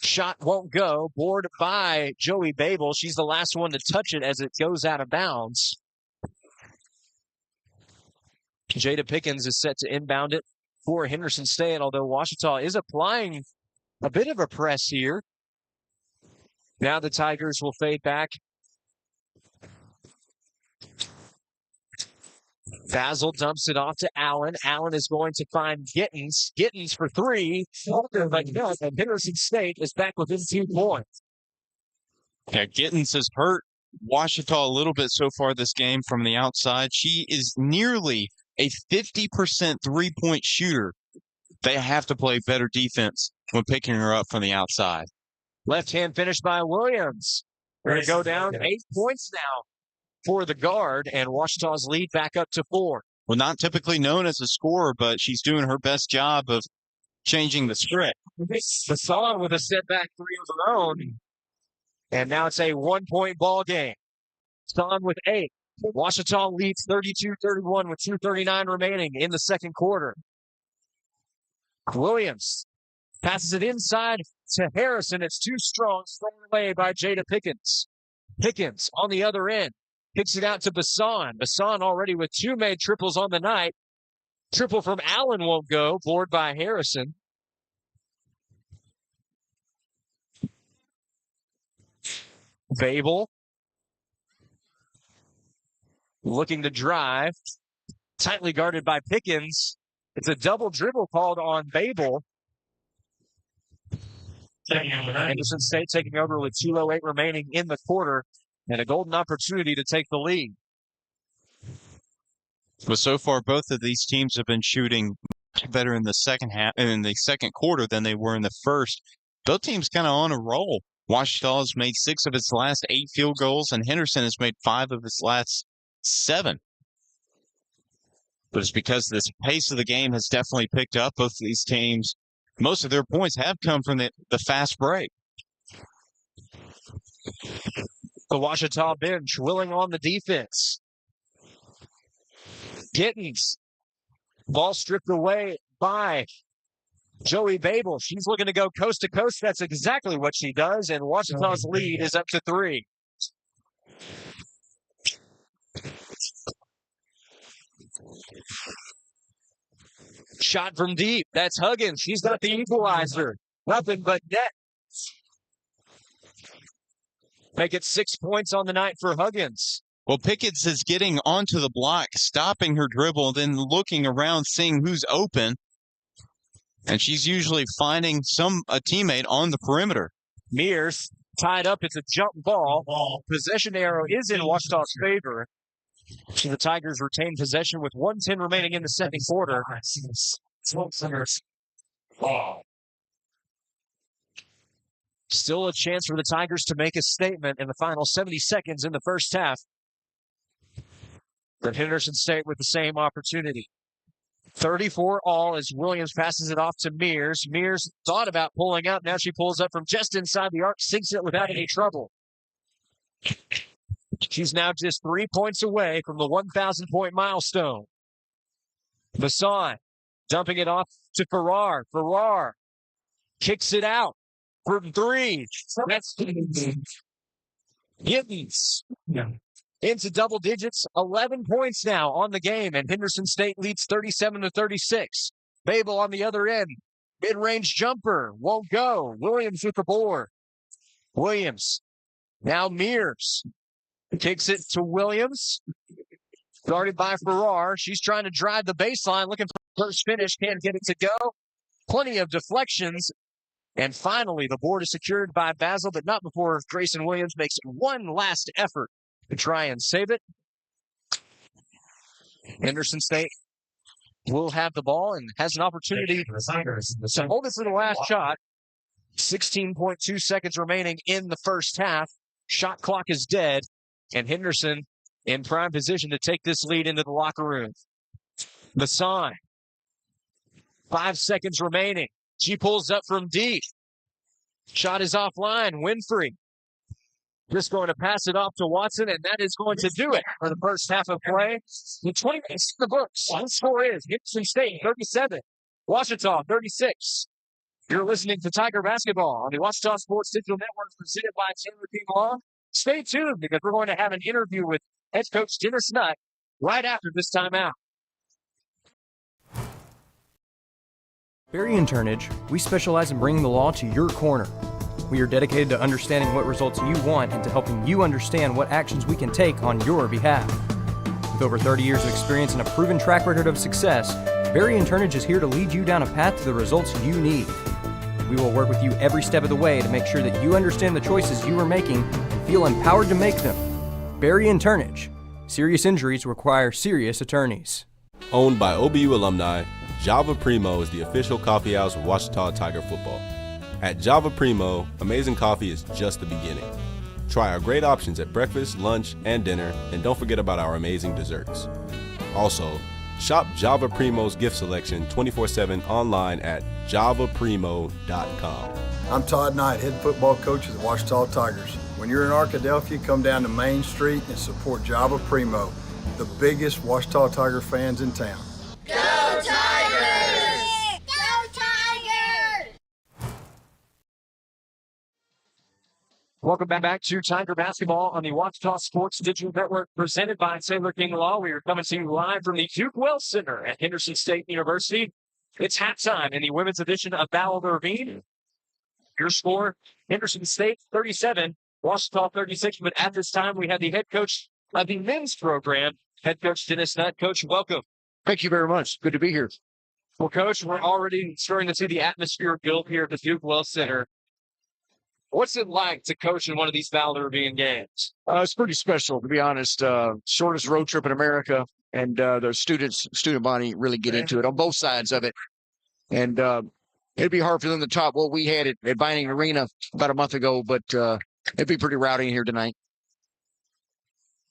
Shot won't go. Board by Joey Babel. She's the last one to touch it as it goes out of bounds. Jada Pickens is set to inbound it for Henderson State, although Ouachita is applying a bit of a press here. Now the Tigers will fade back. Basil dumps it off to Allen. Allen is going to find Gittens. Gittens for three. And Henderson State is back within 2 points. Yeah, Gittens has hurt Ouachita a little bit so far this game from the outside. She is nearly a 50% three-point shooter. They have to play better defense when picking her up from the outside. Left-hand finish by Williams. We're going to go down 8 points now for the guard, and Ouachita's lead back up to 4. well, not typically known as a scorer, but she's doing her best job of changing the script. Basson with a setback three of her own. And now it's a 1-point ball game. Basson with 8. Ouachita leads 32-31 with 2:39 remaining in the second quarter. Williams passes it inside to Harrison. It's too strong, thrown away by Jada Pickens. Pickens on the other end. Kicks it out to Basson. Basson already with 2 made triples on the night. Triple from Allen won't go. Board by Harrison. Babel looking to drive. Tightly guarded by Pickens. It's a double dribble called on Babel. Henderson State taking over with 2:08 remaining in the quarter and a golden opportunity to take the lead. But so far, both of these teams have been shooting much better in the second half and in the second quarter than they were in the first. Both teams kind of on a roll. Ouachita has made 6 of its last 8 field goals, and Henderson has made 5 of its last 7. But it's because this pace of the game has definitely picked up. Both of these teams, most of their points have come from the fast break. The Ouachita bench willing on the defense. Gittens. Ball stripped away by Joey Babel. She's looking to go coast to coast. That's exactly what she does. And Ouachita's lead is up to 3. Shot from deep. That's Huggins. She's got the equalizer. Nothing but net. Make it 6 points on the night for Huggins. Well, Pickens is getting onto the block, stopping her dribble, then looking around, seeing who's open. And she's usually finding a teammate on the perimeter. Mears tied up. It's a jump ball. Possession arrow is in Ouachita's favor. So the Tigers retain possession with 1:10 remaining in the second quarter. Still a chance for the Tigers to make a statement in the final 70 seconds in the first half. But Henderson State with the same opportunity. 34 all as Williams passes it off to Mears. Mears thought about pulling up. Now she pulls up from just inside the arc, sinks it without any trouble. She's now just 3 points away from the 1,000-point milestone. Basson dumping it off to Farrar. Farrar kicks it out from 3. That's Gittens. Into double digits, 11 points now on the game, and Henderson State leads 37-36. Babel on the other end. Mid-range jumper. Won't go. Williams with the board. Williams. Now Mears. Kicks it to Williams. Guarded by Farrar. She's trying to drive the baseline, looking for first finish. Can't get it to go. Plenty of deflections. And finally, the board is secured by Basil, but not before Grayson Williams makes one last effort to try and save it. Henderson State will have the ball and has an opportunity to hold it for the last shot. 16.2 seconds remaining in the first half. Shot clock is dead, and Henderson in prime position to take this lead into the locker room. Basson, 5 seconds remaining. She pulls up from deep. Shot is offline. Winfrey just going to pass it off to Watson, and that is going to do it for the first half of play. With 20 minutes in the books, the score is Henderson State 37, Ouachita 36. You're listening to Tiger Basketball on the Ouachita Sports Digital Network presented by Taylor King Law. Stay tuned because we're going to have an interview with head coach Dennis Nutt right after this timeout. Barry and Turnage, we specialize in bringing the law to your corner. We are dedicated to understanding what results you want and to helping you understand what actions we can take on your behalf. With over 30 years of experience and a proven track record of success, Barry and Turnage is here to lead you down a path to the results you need. We will work with you every step of the way to make sure that you understand the choices you are making and feel empowered to make them. Barry and Turnage. Serious injuries require serious attorneys. Owned by OBU alumni, Java Primo is the official coffee house of Ouachita Tiger football. At Java Primo, amazing coffee is just the beginning. Try our great options at breakfast, lunch, and dinner, and don't forget about our amazing desserts. Also, Shop Java Primo's gift selection 24/7 online at javaprimo.com. I'm Todd Knight, head football coach of the Washita Tigers. When you're in Arkadelphia, come down to Main Street and support Java Primo, the biggest Washita Tiger fans in town. Go Tigers! Go Tigers! Welcome back to Tiger Basketball on the Washita Sports Digital Network, presented by Sailor King Law. We are coming to you live from the Duke Wells Center at Henderson State University. It's halftime in the women's edition of Battle of the Ravine. Your score, Henderson State 37, Washita 36. But at this time, we have the head coach of the men's program, head coach Dennis Nutt. Coach, welcome. Thank you very much. Good to be here. Well, Coach, we're already starting to see the atmosphere build here at the Duke Wells Center. What's it like to coach in one of these Battle of the Ravine games? It's pretty special, to be honest. Shortest road trip in America, and the student body really get into it on both sides of it. And it'd be hard for them to top what we had at Vining Arena about a month ago, but it'd be pretty rowdy in here tonight.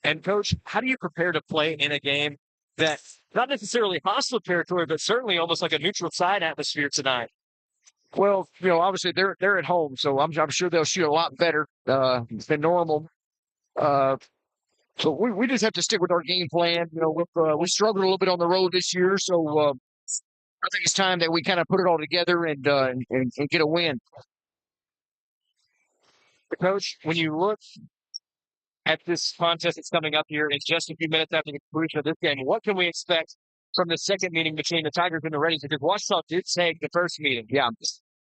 And, Coach, how do you prepare to play in a game that not necessarily hostile territory, but certainly almost like a neutral side atmosphere tonight? Well, obviously they're at home, so I'm sure they'll shoot a lot better than normal. So we just have to stick with our game plan. We struggled a little bit on the road this year, so I think it's time that we kind of put it all together and get a win. Coach, when you look at this contest that's coming up here in just a few minutes after the conclusion of this game, what can we expect from the second meeting between the Tigers and the Reddies? Because Washita did take the first meeting. Yeah.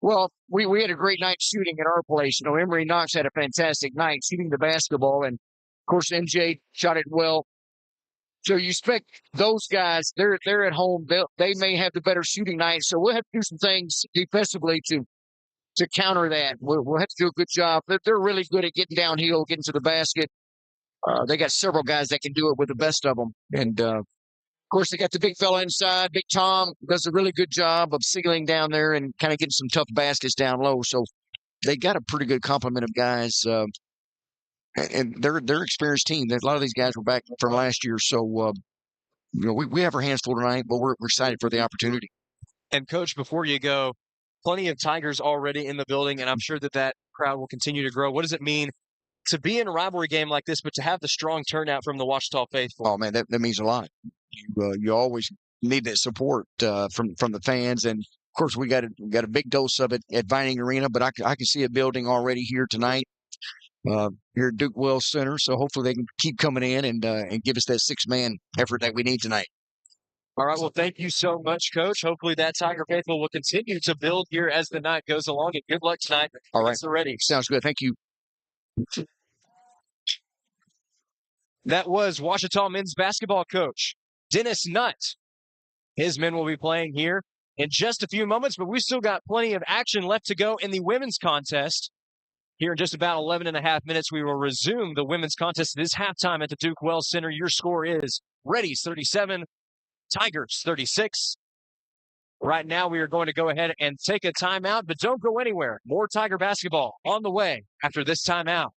Well, we had a great night shooting at our place. Emery Knox had a fantastic night shooting the basketball, and of course MJ shot it well. So you expect those guys, they're at home. They may have the better shooting night. So we'll have to do some things defensively to counter that. We'll have to do a good job. They're really good at getting downhill, getting to the basket. They got several guys that can do it with the best of them. And, of course, they got the big fella inside. Big Tom does a really good job of sealing down there and kind of getting some tough baskets down low. So they got a pretty good complement of guys. And they're an experienced team. A lot of these guys were back from last year. So, we have our hands full tonight, but we're excited for the opportunity. And, Coach, before you go, plenty of Tigers already in the building, and I'm sure that crowd will continue to grow. What does it mean to be in a rivalry game like this, but to have the strong turnout from the Washita faithful? Oh, man, that means a lot. You always need that support from the fans. And, of course, we got a big dose of it at Vining Arena, but I can see it building already here tonight. Here at Duke Wells Center, so hopefully they can keep coming in and give us that six-man effort that we need tonight. All right, well, thank you so much, Coach. Hopefully that Tiger faithful will continue to build here as the night goes along, and good luck tonight. All right. Ready. Sounds good. Thank you. That was Washita men's basketball coach Dennis Nutt. His men will be playing here in just a few moments, but we've still got plenty of action left to go in the women's contest. Here in just about 11 and a half minutes, we will resume the women's contest. It is halftime at the Duke Wells Center. Your score is Reddies 37, Tigers 36. Right now, we are going to go ahead and take a timeout, but don't go anywhere. More Tiger basketball on the way after this timeout.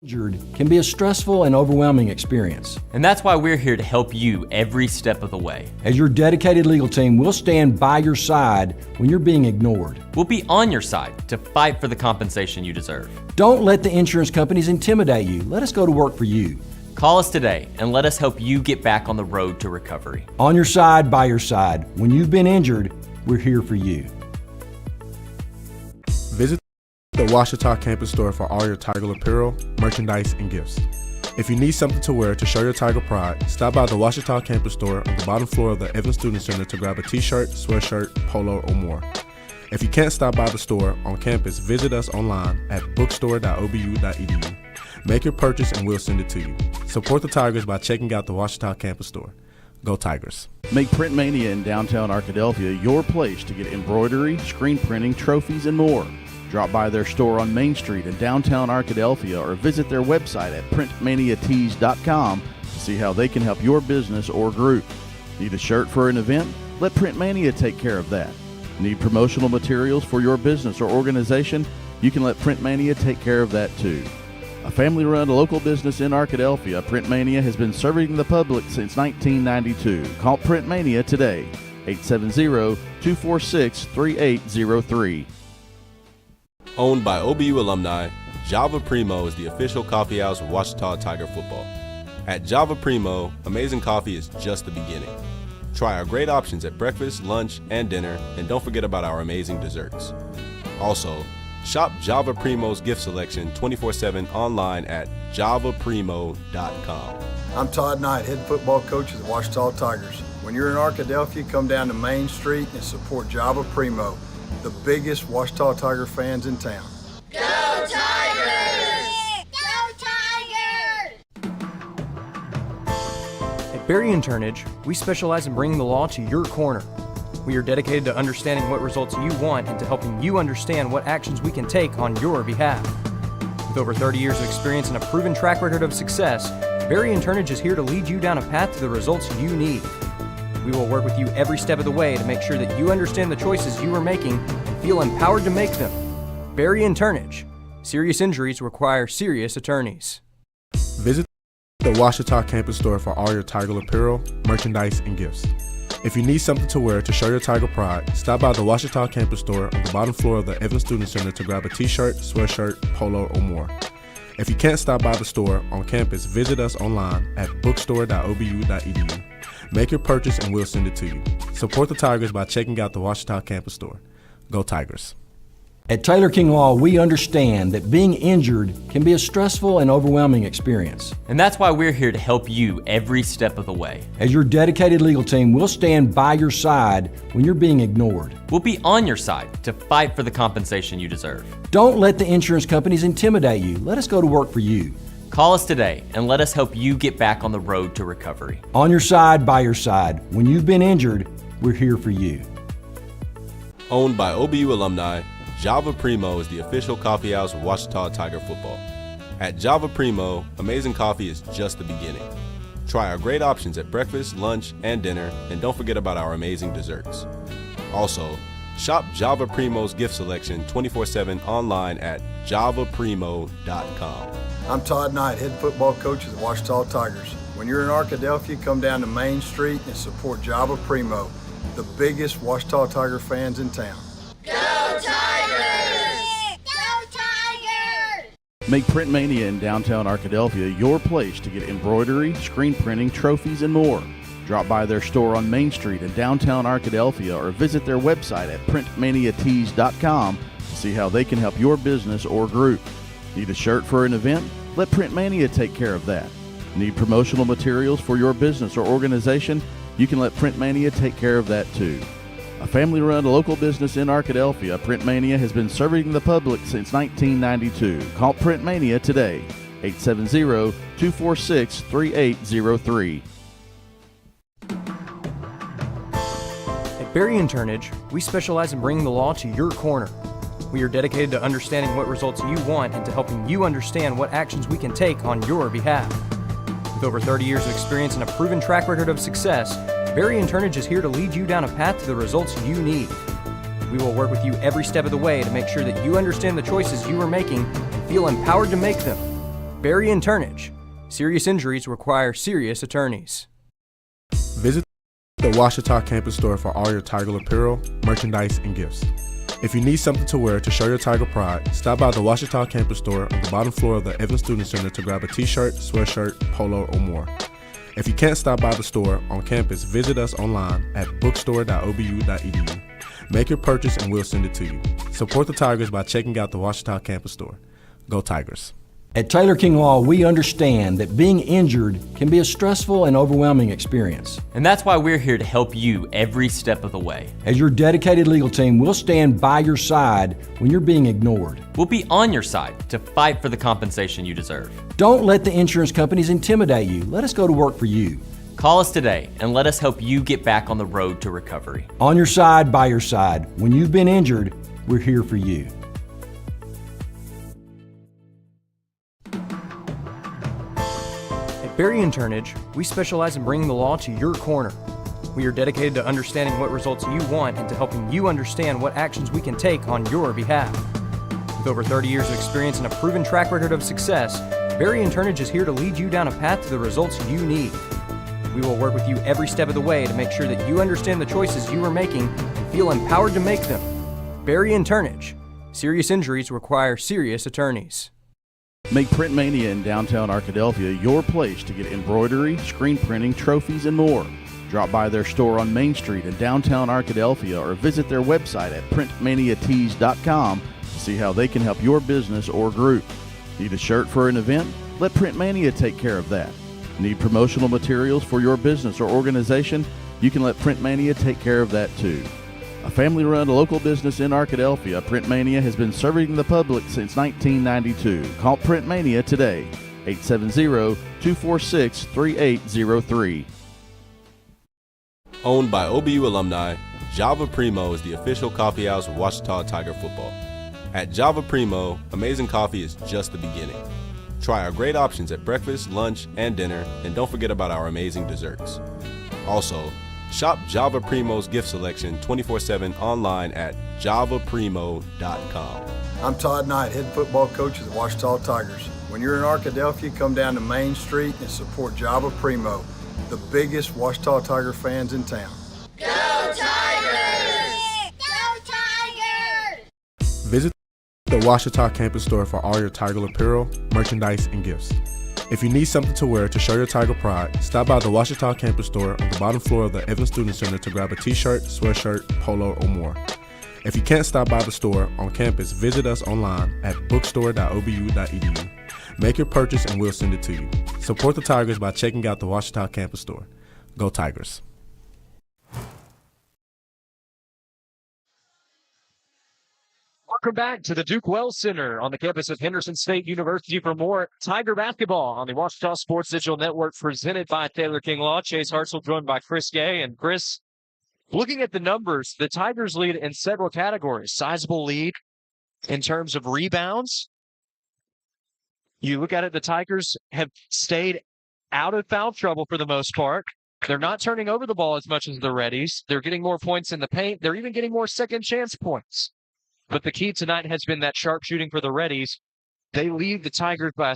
Injured can be a stressful and overwhelming experience. And that's why we're here to help you every step of the way. As your dedicated legal team, we'll stand by your side when you're being ignored. We'll be on your side to fight for the compensation you deserve. Don't let the insurance companies intimidate you. Let us go to work for you. Call us today and let us help you get back on the road to recovery. On your side, by your side. When you've been injured, we're here for you. Visit the Washita campus store for all your Tiger apparel, merchandise, and gifts. If you need something to wear to show your Tiger pride, stop by the Washita campus store on the bottom floor of the Evans Student Center to grab a t-shirt, sweatshirt, polo, or more. If you can't stop by the store on campus, visit us online at bookstore.obu.edu. Make your purchase and we'll send it to you. Support the Tigers by checking out the Washita campus store. Go Tigers. Make Print Mania in downtown Arkadelphia your place to get embroidery, screen printing, trophies, and more. Drop by their store on Main Street in downtown Arkadelphia or visit their website at printmaniatees.com to see how they can help your business or group. Need a shirt for an event? Let Print Mania take care of that. Need promotional materials for your business or organization? You can let Print Mania take care of that too. A family-run local business in Arkadelphia, Print Mania has been serving the public since 1992. Call Print Mania today, 870-246-3803. Owned by OBU alumni, Java Primo is the official coffee house of Ouachita Tiger football. At Java Primo, amazing coffee is just the beginning. Try our great options at breakfast, lunch, and dinner, and don't forget about our amazing desserts. Also, shop Java Primo's gift selection 24/7 online at javaprimo.com. I'm Todd Knight, head football coach of the Ouachita Tigers. When you're in Arkadelphia, come down to Main Street and support Java Primo, the biggest Ouachita Tiger fans in town. Go Tigers! Go Tigers! At Berry and Turnage, we specialize in bringing the law to your corner. We are dedicated to understanding what results you want and to helping you understand what actions we can take on your behalf. With over 30 years of experience and a proven track record of success, Berry and Turnage is here to lead you down a path to the results you need. We will work with you every step of the way to make sure that you understand the choices you are making and feel empowered to make them. Berry and Turnage. Serious injuries require serious attorneys. Visit the Ouachita campus store for all your Tiger apparel, merchandise, and gifts. If you need something to wear to show your Tiger pride, stop by the Ouachita campus store on the bottom floor of the Evans Student Center to grab a t-shirt, sweatshirt, polo, or more. If you can't stop by the store on campus, visit us online at bookstore.obu.edu. Make your purchase and we'll send it to you. Support the Tigers by checking out the Ouachita campus store. Go Tigers. At Taylor King Law, we understand that being injured can be a stressful and overwhelming experience. And that's why we're here to help you every step of the way. As your dedicated legal team, we'll stand by your side when you're being ignored. We'll be on your side to fight for the compensation you deserve. Don't let the insurance companies intimidate you. Let us go to work for you. Call us today and let us help you get back on the road to recovery. On your side, by your side. When you've been injured, we're here for you. Owned by OBU alumni, Java Primo is the official coffee house of Ouachita Tiger football. At Java Primo, amazing coffee is just the beginning. Try our great options at breakfast, lunch, and dinner, and don't forget about our amazing desserts. Also, shop Java Primo's gift selection 24/7 online at javaprimo.com. I'm Todd Knight, head football coach of the Ouachita Tigers. When you're in Arkadelphia, come down to Main Street and support Java Primo, the biggest Ouachita Tiger fans in town. Go Tigers! Go Tigers! Make Print Mania in downtown Arkadelphia your place to get embroidery, screen printing, trophies, and more. Drop by their store on Main Street in downtown Arkadelphia or visit their website at printmaniatees.com to see how they can help your business or group. Need a shirt for an event? Let Print Mania take care of that. Need promotional materials for your business or organization? You can let Print Mania take care of that too. A family-run local business in Arkadelphia, Print Mania has been serving the public since 1992. Call Print Mania today, 870-246-3803. At Berry and Turnage, we specialize in bringing the law to your corner. We are dedicated to understanding what results you want and to helping you understand what actions we can take on your behalf. With over 30 years of experience and a proven track record of success, Berry and Turnage is here to lead you down a path to the results you need. We will work with you every step of the way to make sure that you understand the choices you are making and feel empowered to make them. Berry and Turnage. Serious injuries require serious attorneys. Visit the Ouachita campus store for all your Tiger apparel, merchandise, and gifts. If you need something to wear to show your Tiger pride, stop by the Ouachita campus store on the bottom floor of the Evans Student Center to grab a t-shirt, sweatshirt, polo, or more. If you can't stop by the store on campus, visit us online at bookstore.obu.edu. Make your purchase and we'll send it to you. Support the Tigers by checking out the Ouachita campus store. Go Tigers. At Taylor King Law, we understand that being injured can be a stressful and overwhelming experience. And that's why we're here to help you every step of the way. As your dedicated legal team, we'll stand by your side when you're being ignored. We'll be on your side to fight for the compensation you deserve. Don't let the insurance companies intimidate you. Let us go to work for you. Call us today and let us help you get back on the road to recovery. On your side, by your side. When you've been injured, we're here for you. At Berry and Turnage, we specialize in bringing the law to your corner. We are dedicated to understanding what results you want and to helping you understand what actions we can take on your behalf. With over 30 years of experience and a proven track record of success, Barry and Turnage is here to lead you down a path to the results you need. We will work with you every step of the way to make sure that you understand the choices you are making and feel empowered to make them. Barry and Turnage. Serious injuries require serious attorneys. Make Print Mania in downtown Arkadelphia your place to get embroidery, screen printing, trophies, and more. Drop by their store on Main Street in downtown Arkadelphia or visit their website at printmaniatees.com to see how they can help your business or group. Need a shirt for an event? Let Print Mania take care of that. Need promotional materials for your business or organization? You can let Print Mania take care of that too. A family-run local business in Arkadelphia, Print Mania has been serving the public since 1992. Call Print Mania today, 870-246-3803. Owned by OBU alumni, Java Primo is the official coffee house of Ouachita Tiger football. At Java Primo, amazing coffee is just the beginning. Try our great options at breakfast, lunch, and dinner, and don't forget about our amazing desserts. Also, shop Java Primo's gift selection 24/7 online at javaprimo.com. I'm Todd Knight, head football coach of the Ouachita Tigers. When you're in Arkadelphia, come down to Main Street and support Java Primo, the biggest Ouachita Tiger fans in town. Go Tigers! Go Tigers! Visit the Ouachita campus store for all your Tiger apparel, merchandise, and gifts. If you need something to wear to show your Tiger pride, stop by the Ouachita campus store on the bottom floor of the Evans Student Center to grab a t-shirt, sweatshirt, polo, or more. If you can't stop by the store on campus, visit us online at bookstore.obu.edu. Make your purchase and we'll send it to you. Support the Tigers by checking out the Ouachita campus store. Go Tigers. Welcome back to the Duke Wells Center on the campus of Henderson State University for more Tiger basketball on the Ouachita Sports Digital Network presented by Taylor King Law. Chase Hartzell joined by Chris Gay. And Chris, looking at the numbers, the Tigers lead in several categories. Sizable lead in terms of rebounds. You look at it, the Tigers have stayed out of foul trouble for the most part. They're not turning over the ball as much as the Reddies. They're getting more points in the paint. They're even getting more second chance points. But the key tonight has been that sharp shooting for the Reddies. They lead the Tigers by a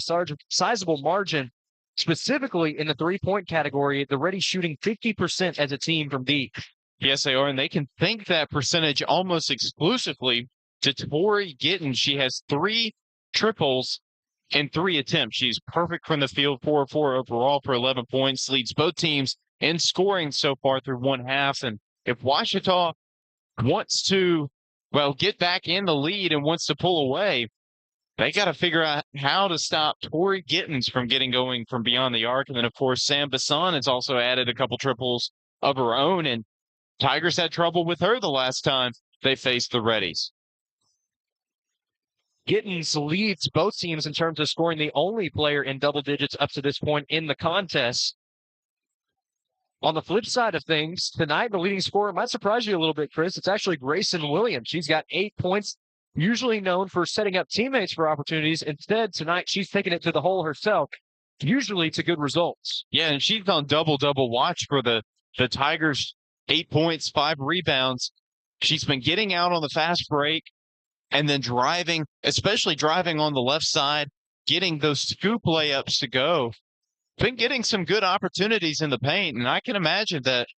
sizable margin, specifically in the three-point category. The Reddies shooting 50% as a team from deep. Yes, they are, and they can thank that percentage almost exclusively to Tori Gittens. She has 3 triples in 3 attempts. She's perfect from the field, 4-4 overall for 11 points, leads both teams in scoring so far through one half. And if Ouachita wants to, get back in the lead and wants to pull away, they got to figure out how to stop Tori Gittens from getting going from beyond the arc. And then, of course, Sam Bassan has also added a couple triples of her own, and Tigers had trouble with her the last time they faced the Reddies. Gittens leads both teams in terms of scoring, the only player in double digits up to this point in the contest. On the flip side of things, tonight the leading scorer might surprise you a little bit, Chris. It's actually Grayson Williams. She's got 8 points, usually known for setting up teammates for opportunities. Instead, tonight she's taking it to the hole herself, usually to good results. Yeah, and she's on double-double watch for the Tigers. 8 points, 5 rebounds. She's been getting out on the fast break and then driving, especially driving on the left side, getting those scoop layups to go. Been getting some good opportunities in the paint, and I can imagine that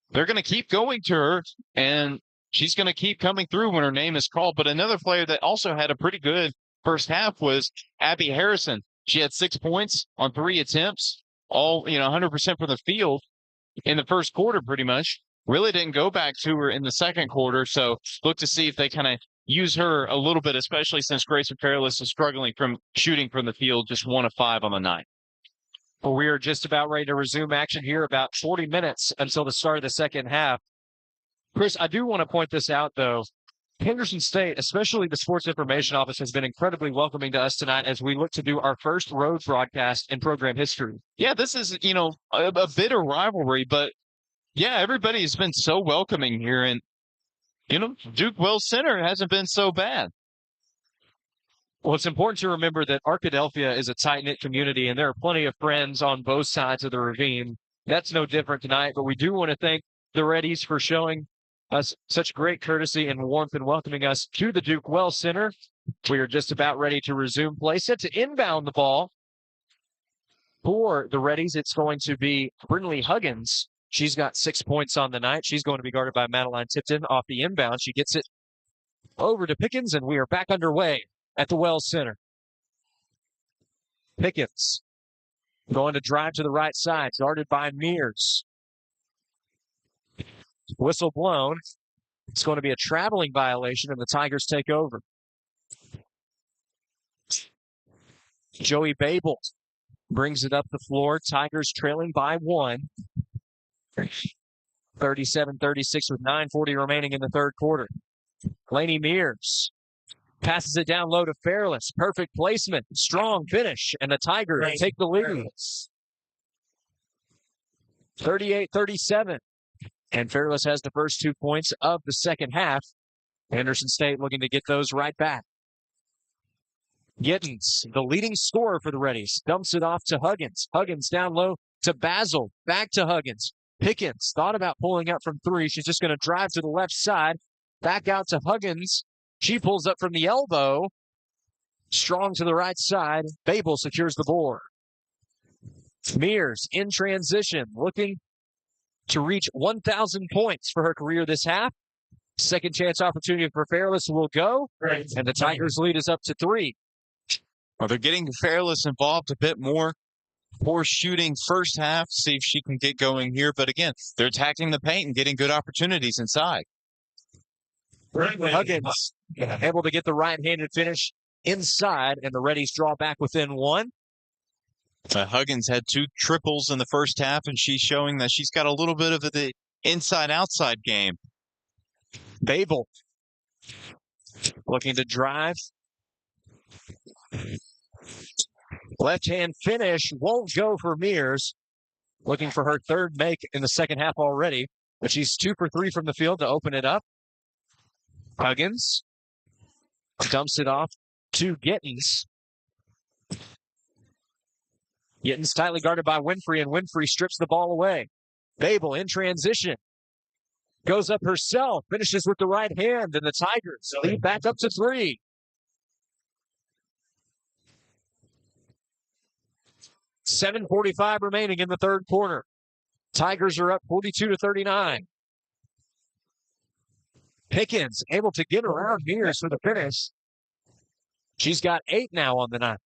they're going to keep going to her, and she's going to keep coming through when her name is called. But another player that also had a pretty good first half was Abby Harrison. She had 6 points on 3 attempts, all 100% from the field in the first quarter pretty much. Really didn't go back to her in the second quarter, so look to see if they kind of use her a little bit, especially since Grayson Fairless is struggling from shooting from the field, just 1 of 5 on the night. Well, we are just about ready to resume action here, about 40 minutes until the start of the second half. Chris, I do want to point this out, though. Henderson State, especially the Sports Information Office, has been incredibly welcoming to us tonight as we look to do our first road broadcast in program history. Yeah, this is, a bitter rivalry, but yeah, everybody has been so welcoming here. And, Duke Wells Center hasn't been so bad. Well, it's important to remember that Arkadelphia is a tight-knit community, and there are plenty of friends on both sides of the ravine. That's no different tonight, but we do want to thank the Reddies for showing us such great courtesy and warmth and welcoming us to the Duke Wells Center. We are just about ready to resume play. Set to inbound the ball for the Reddies. It's going to be Brinley Huggins. She's got 6 points on the night. She's going to be guarded by Madeline Tipton off the inbound. She gets it over to Pickens, and we are back underway at the Wells Center. Pickens going to drive to the right side, guarded by Mears. Whistle blown. It's going to be a traveling violation, and the Tigers take over. Joey Babel brings it up the floor. Tigers trailing by 1. 37-36 with 9:40 remaining in the third quarter. Lainey Mears passes it down low to Fairless. Perfect placement. Strong finish. And the Tigers take the lead. 38-37. And Fairless has the first 2 points of the second half. Henderson State looking to get those right back. Giddens, the leading scorer for the Reddies, dumps it off to Huggins. Huggins down low to Basil. Back to Huggins. Pickens thought about pulling up from 3. She's just going to drive to the left side. Back out to Huggins. She pulls up from the elbow. Strong to the right side. Babel secures the board. Mears in transition, looking to reach 1,000 points for her career this half. Second chance opportunity for Fairless will go. And the Tigers lead is up to 3. Well, they're getting Fairless involved a bit more. Poor shooting first half. See if she can get going here. But again, they're attacking the paint and getting good opportunities inside. Huggins able to get the right-handed finish inside, and the Reddies draw back within 1. Huggins had 2 triples in the first half, and she's showing that she's got a little bit of the inside-outside game. Babel looking to drive. Left-hand finish won't go for Mears. Looking for her third make in the second half already, but she's 2 for 3 from the field to open it up. Huggins dumps it off to Gittens. Gittens tightly guarded by Winfrey, and Winfrey strips the ball away. Babel in transition. Goes up herself, finishes with the right hand, and the Tigers lead back up to 3. $7:45 remaining in the third quarter. Tigers are up 42-39. Pickens able to get around Mears for the finish. She's got 8 now on the night.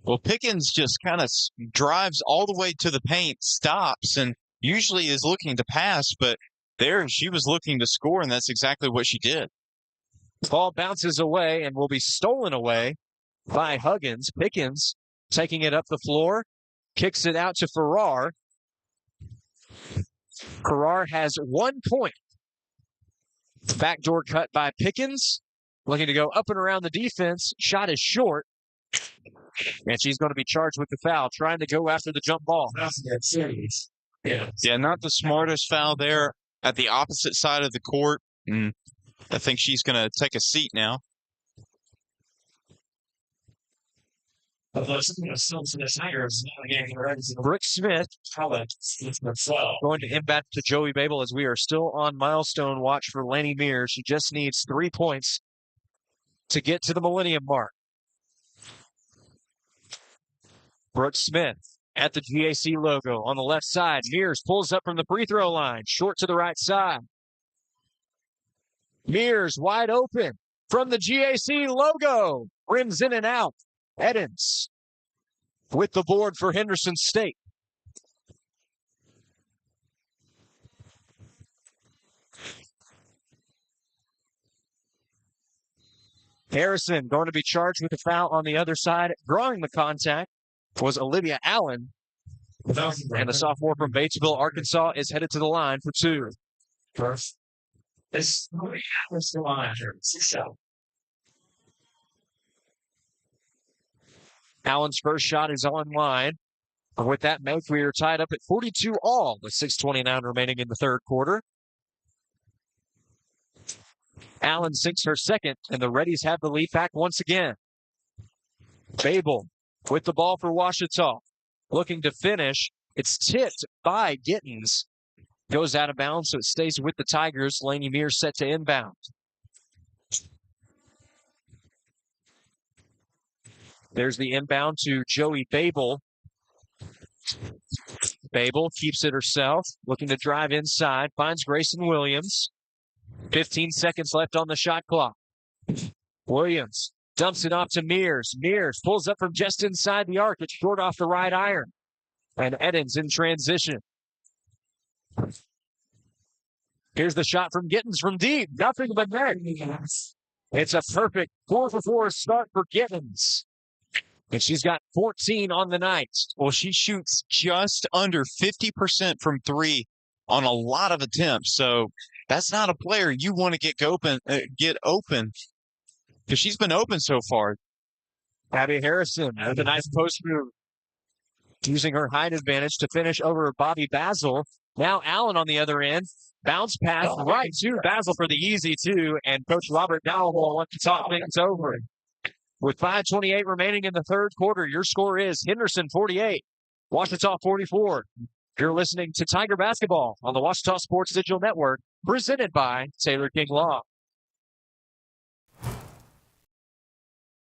Well, Pickens just kind of drives all the way to the paint, stops, and usually is looking to pass, but there she was looking to score, and that's exactly what she did. Ball bounces away and will be stolen away by Huggins. Pickens taking it up the floor, kicks it out to Farrar. Farrar has 1 point. Backdoor cut by Pickens. Looking to go up and around the defense. Shot is short. And she's going to be charged with the foul, trying to go after the jump ball. Yeah, not the smartest foul there at the opposite side of the court. I think she's going to take a seat now. Brooke Smith going to inbound to Joey Babel as we are still on milestone watch for Lanny Mears. She just needs 3 points to get to the millennium mark. Brooke Smith at the GAC logo on the left side. Mears pulls up from the free throw line, short to the right side. Mears wide open from the GAC logo. Rims in and out. Edens with the board for Henderson State. Harrison going to be charged with a foul on the other side. Drawing the contact was Olivia Allen. And the sophomore from Batesville, Arkansas, is headed to the line for 2. First, this is the line. Allen's first shot is online. With that make, we are tied up at 42 all with 6:29 remaining in the third quarter. Allen sinks her second, and the Reddies have the lead back once again. Babel with the ball for Ouachita. Looking to finish. It's tipped by Gittens. Goes out of bounds, so it stays with the Tigers. Laney Mears set to inbound. There's the inbound to Joey Babel. Babel keeps it herself, looking to drive inside, finds Grayson Williams. 15 seconds left on the shot clock. Williams dumps it off to Mears. Mears pulls up from just inside the arc. It's short off the right iron. And Edens in transition. Here's the shot from Gittens from deep. Nothing but net. It's a perfect 4-for-4 start for Gittens. And she's got 14 on the night. Well, she shoots just under 50% from three on a lot of attempts. So that's not a player you want to get open, because she's been open so far. Abby Harrison with a nice post move, using her height advantage to finish over Bobby Basil. Now Allen on the other end. Bounce pass right to Basil for the easy two, and Coach Robert Dowell wants to talk things over. With 5:28 remaining in the third quarter, your score is Henderson 48, Ouachita 44. You're listening to Tiger Basketball on the Ouachita Sports Digital Network, presented by Taylor King Law.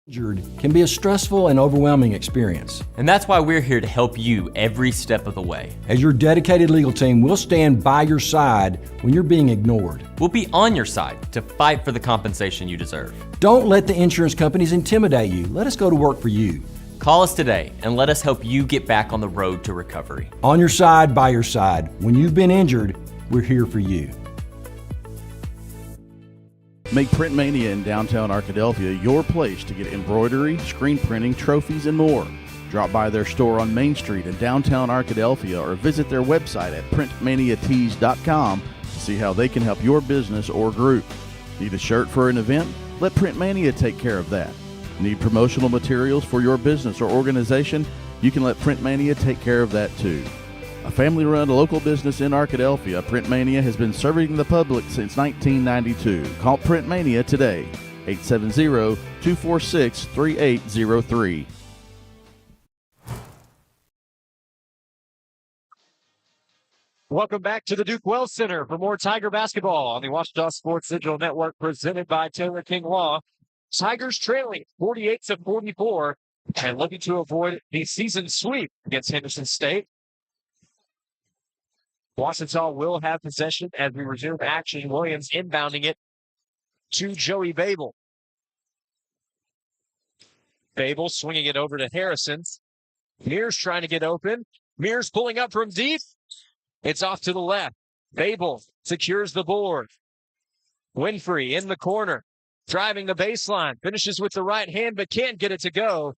Injured can be a stressful and overwhelming experience. And that's why we're here to help you every step of the way. As your dedicated legal team, we'll stand by your side when you're being ignored. We'll be on your side to fight for the compensation you deserve. Don't let the insurance companies intimidate you. Let us go to work for you. Call us today and let us help you get back on the road to recovery. On your side, by your side. When you've been injured, we're here for you. Make Print Mania in downtown Arkadelphia your place to get embroidery, screen printing, trophies, and more. Drop by their store on Main Street in downtown Arkadelphia or visit their website at printmaniatees.com to see how they can help your business or group. Need a shirt for an event? Let Print Mania take care of that. Need promotional materials for your business or organization? You can let Print Mania take care of that too. A family-run local business in Arkadelphia, Print Mania has been serving the public since 1992. Call Print Mania today, 870-246-3803. Welcome back to the Duke Wells Center for more Tiger basketball on the Ouachita Sports Digital Network, presented by Taylor King Law. Tigers trailing 48-44 and looking to avoid the season sweep against Henderson State. Ouachita will have possession as we resume action. Williams inbounding it to Joey Babel. Babel swinging it over to Harrison. Mears trying to get open. Mears pulling up from deep. It's off to the left. Babel secures the board. Winfrey in the corner, driving the baseline. Finishes with the right hand, but can't get it to go.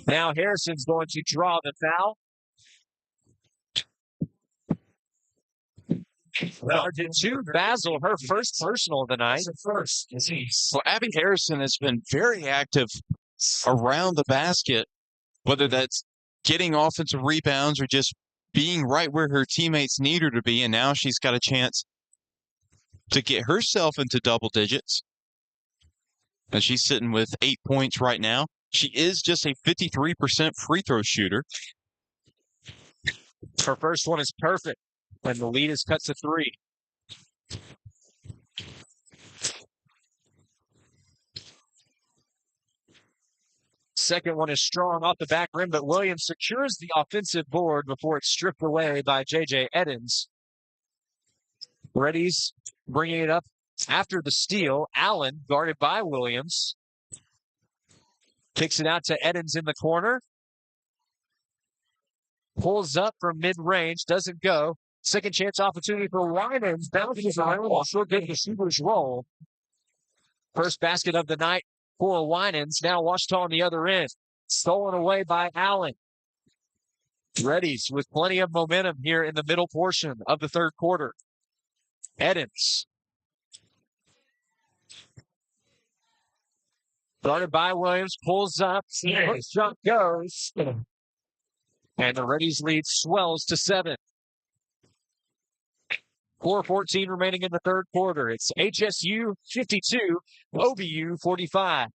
Now Harrison's going to draw the foul. Sergeant to Basil, her first personal of the night. Well, Abby Harrison has been very active around the basket, whether that's getting offensive rebounds or just being right where her teammates need her to be, and now she's got a chance to get herself into double digits. And she's sitting with 8 points right now. She is just a 53% free throw shooter. Her first one is perfect, and the lead is cut to 3. Second one is strong off the back rim, but Williams secures the offensive board before it's stripped away by J.J. Edens. Reddy's bringing it up after the steal. Allen guarded by Williams. Kicks it out to Edens in the corner. Pulls up from mid-range, doesn't go. Second chance opportunity for Winans. Bounces around while short get the shooter's roll. First basket of the night for Winans. Now Ouachita on the other end. Stolen away by Allen. Reddy's with plenty of momentum here in the middle portion of the third quarter. Edens. Guarded by Williams. Pulls up. Shot goes. And the Reddy's lead swells to 7. 4:14 remaining in the third quarter. It's HSU 52, OBU 45.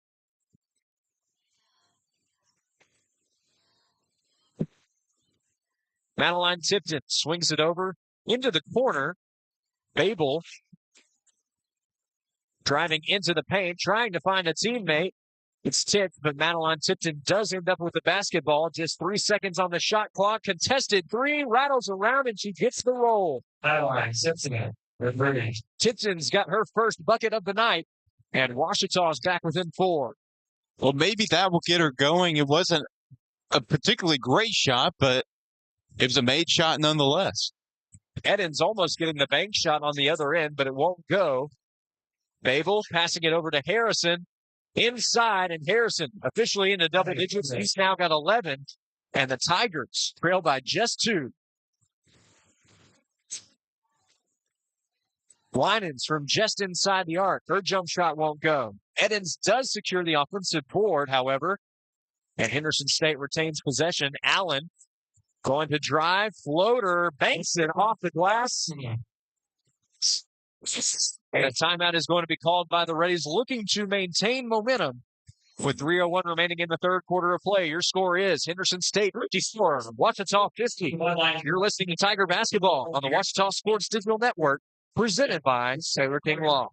Madeline Tipton swings it over into the corner. Babel driving into the paint, trying to find a teammate. It's tipped, but Madeline Tipton does end up with the basketball. Just 3 seconds on the shot clock. Contested three, rattles around, and she gets the roll. Madeline Simpson. Tipton's got her first bucket of the night, and Ouachita's back within 4. Well, maybe that will get her going. It wasn't a particularly great shot, but it was a made shot nonetheless. Eden's almost getting the bank shot on the other end, but it won't go. Babel passing it over to Harrison. Inside, and Harrison officially into double digits. He's now got 11, and the Tigers trail by just 2. Winans from just inside the arc. Her jump shot won't go. Edens does secure the offensive board, however, and Henderson State retains possession. Allen going to drive, floater, banks it off the glass. And a timeout is going to be called by the Reddies, looking to maintain momentum with 3:01 remaining in the third quarter of play. Your score is Henderson State 54, Ouachita 50. You're listening to Tiger Basketball on the Ouachita Sports Digital Network, presented by Taylor King Law.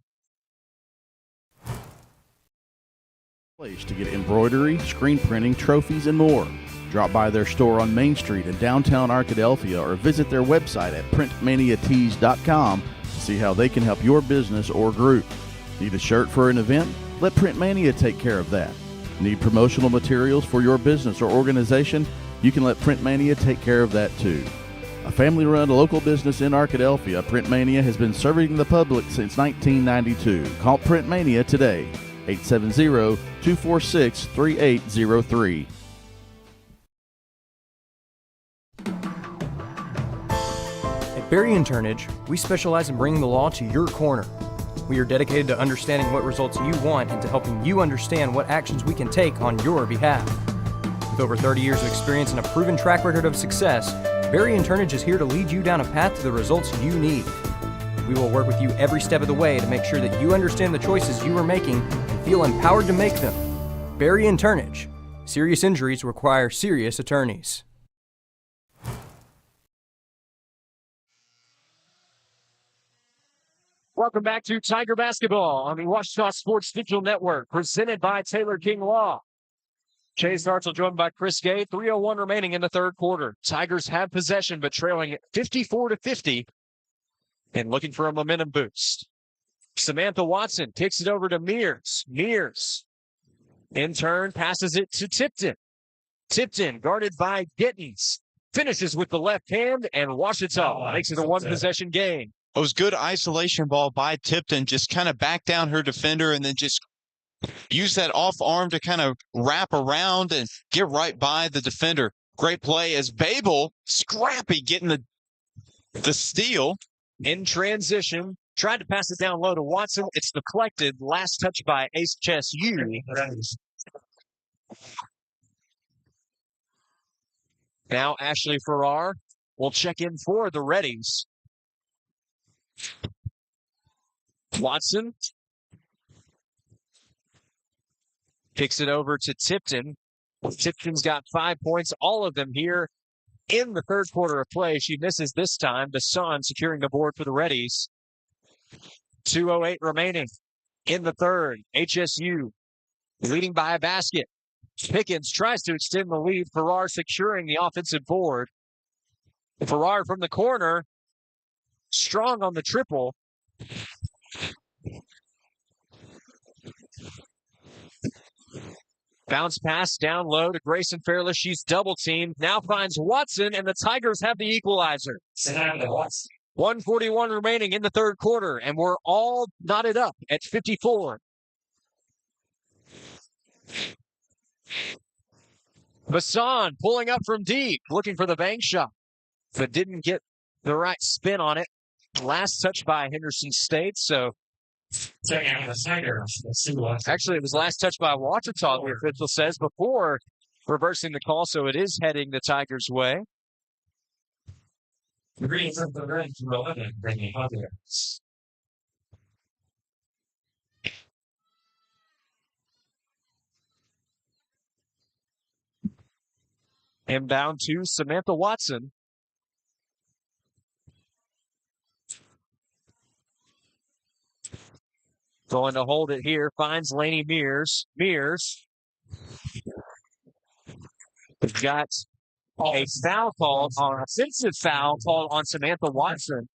Place to get embroidery, screen printing, trophies, and more. Drop by their store on Main Street in downtown Arkadelphia or visit their website at printmaniatees.com to see how they can help your business or group. Need a shirt for an event? Let Print Mania take care of that. Need promotional materials for your business or organization? You can let Print Mania take care of that too. A family-run local business in Arkadelphia, Print Mania has been serving the public since 1992. Call Print Mania today, 870-246-3803. At Berry & Turnage, we specialize in bringing the law to your corner. We are dedicated to understanding what results you want and to helping you understand what actions we can take on your behalf. With over 30 years of experience and a proven track record of success, Berry & Turnage is here to lead you down a path to the results you need. We will work with you every step of the way to make sure that you understand the choices you are making and feel empowered to make them. Berry & Turnage. Serious injuries require serious attorneys. Welcome back to Tiger Basketball on the Ouachita Sports Digital Network, presented by Taylor King Law. Chase Hartzell joined by Chris Gay. 3:01 remaining in the third quarter. Tigers have possession, but trailing 54-50 and looking for a momentum boost. Samantha Watson kicks it over to Mears. Mears, in turn, passes it to Tipton. Tipton, guarded by Gittens, finishes with the left hand, and Ouachita makes it a one-possession game. It was good isolation ball by Tipton, just kind of back down her defender and then just use that off arm to kind of wrap around and get right by the defender. Great play as Babel, scrappy, getting the steal. In transition, tried to pass it down low to Watson. It's deflected. Last touch by HSU. Now Ashley Farrar will check in for the Reddies. Watson kicks it over to Tipton. Tipton's got 5 points, all of them here in the third quarter of play. She misses this time. Bassan securing the board for the Reddies. 2:08 remaining in the third. HSU leading by a basket. Pickens tries to extend the lead. Farrar securing the offensive board. Farrar from the corner, strong on the triple. Bounce pass down low to Grayson Fairless. She's double teamed. Now finds Watson, and the Tigers have the equalizer. 1:41 remaining in the third quarter, and we're all knotted up at 54. Bassan pulling up from deep, looking for the bank shot, but didn't get the right spin on it. Last touch by Henderson State, so actually, it was last touch by Ouachita, the official says, before reversing the call, so it is heading the Tigers' way. Inbound to Samantha Watson. Going to hold it here, finds Laney Mears. Mears We've got a foul called on offensive foul called on Samantha Watson.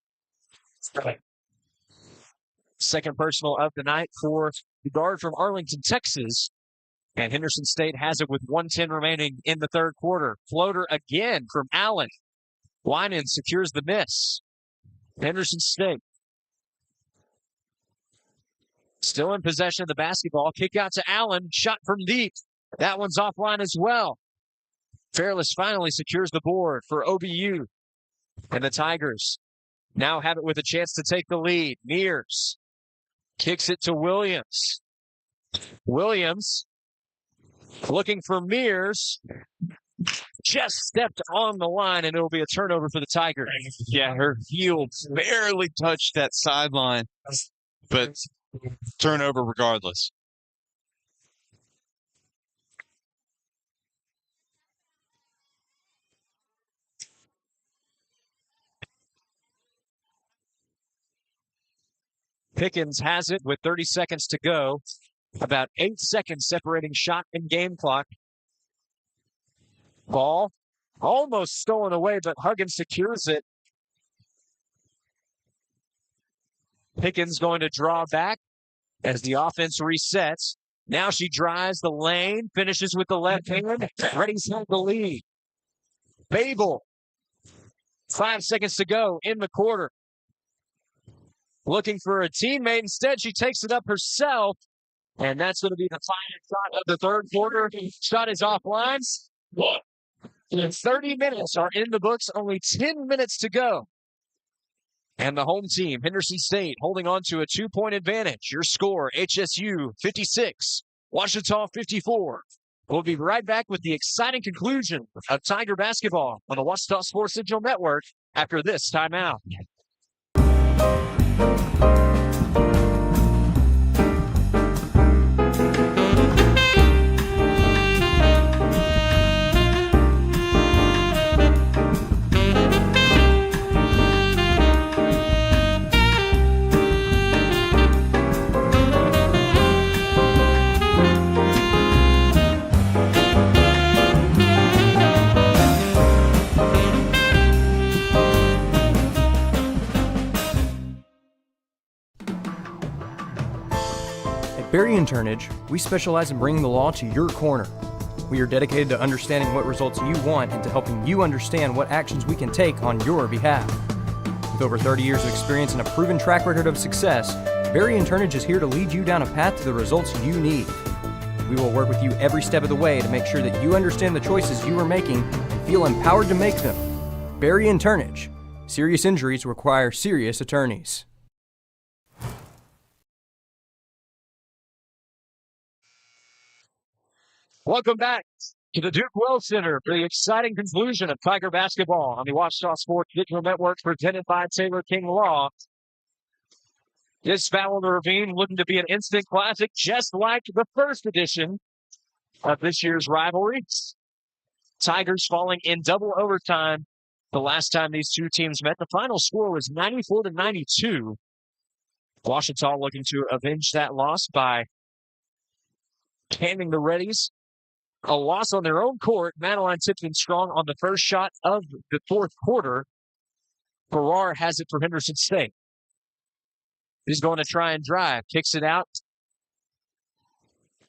Second personal of the night for the guard from Arlington, Texas. And Henderson State has it with 1:10 remaining in the third quarter. Floater again from Allen. Winan secures the miss. Henderson State still in possession of the basketball. Kick out to Allen. Shot from deep. That one's offline as well. Fairless finally secures the board for OBU. And the Tigers now have it with a chance to take the lead. Mears kicks it to Williams. Williams looking for Mears. Just stepped on the line, and it'll be a turnover for the Tigers. Yeah, her heel barely touched that sideline, but turnover regardless. Pickens has it with 30 seconds to go. About 8 seconds separating shot and game clock. Ball almost stolen away, but Huggins secures it. Pickens going to draw back as the offense resets. Now she drives the lane, finishes with the left hand, ready to take the lead. Babel, 5 seconds to go in the quarter. Looking for a teammate. Instead, she takes it up herself. And that's going to be the final shot of the third quarter. Shot is offline. 30 minutes are in the books. Only 10 minutes to go. And the home team, Henderson State, holding on to a 2-point advantage. Your score, HSU 56, Ouachita 54. We'll be right back with the exciting conclusion of Tiger basketball on the Ouachita Sports Digital Network after this timeout. Barry and Turnage, we specialize in bringing the law to your corner. We are dedicated to understanding what results you want and to helping you understand what actions we can take on your behalf. With over 30 years of experience and a proven track record of success, Barry and Turnage is here to lead you down a path to the results you need. We will work with you every step of the way to make sure that you understand the choices you are making and feel empowered to make them. Barry and Turnage. Serious injuries require serious attorneys. Welcome back to the Duke Wells Center for the exciting conclusion of Tiger basketball on the Ouachita Sports Digital Network presented by Taylor King Law. This battle in the ravine looking to be an instant classic, just like the first edition of this year's rivalry. Tigers falling in double overtime the last time these two teams met. The final score was 94-92. Ouachita looking to avenge that loss by handing the Reddies a loss on their own court. Madeline Tipton strong on the first shot of the fourth quarter. Farrar has it for Henderson State. He's going to try and drive. Kicks it out.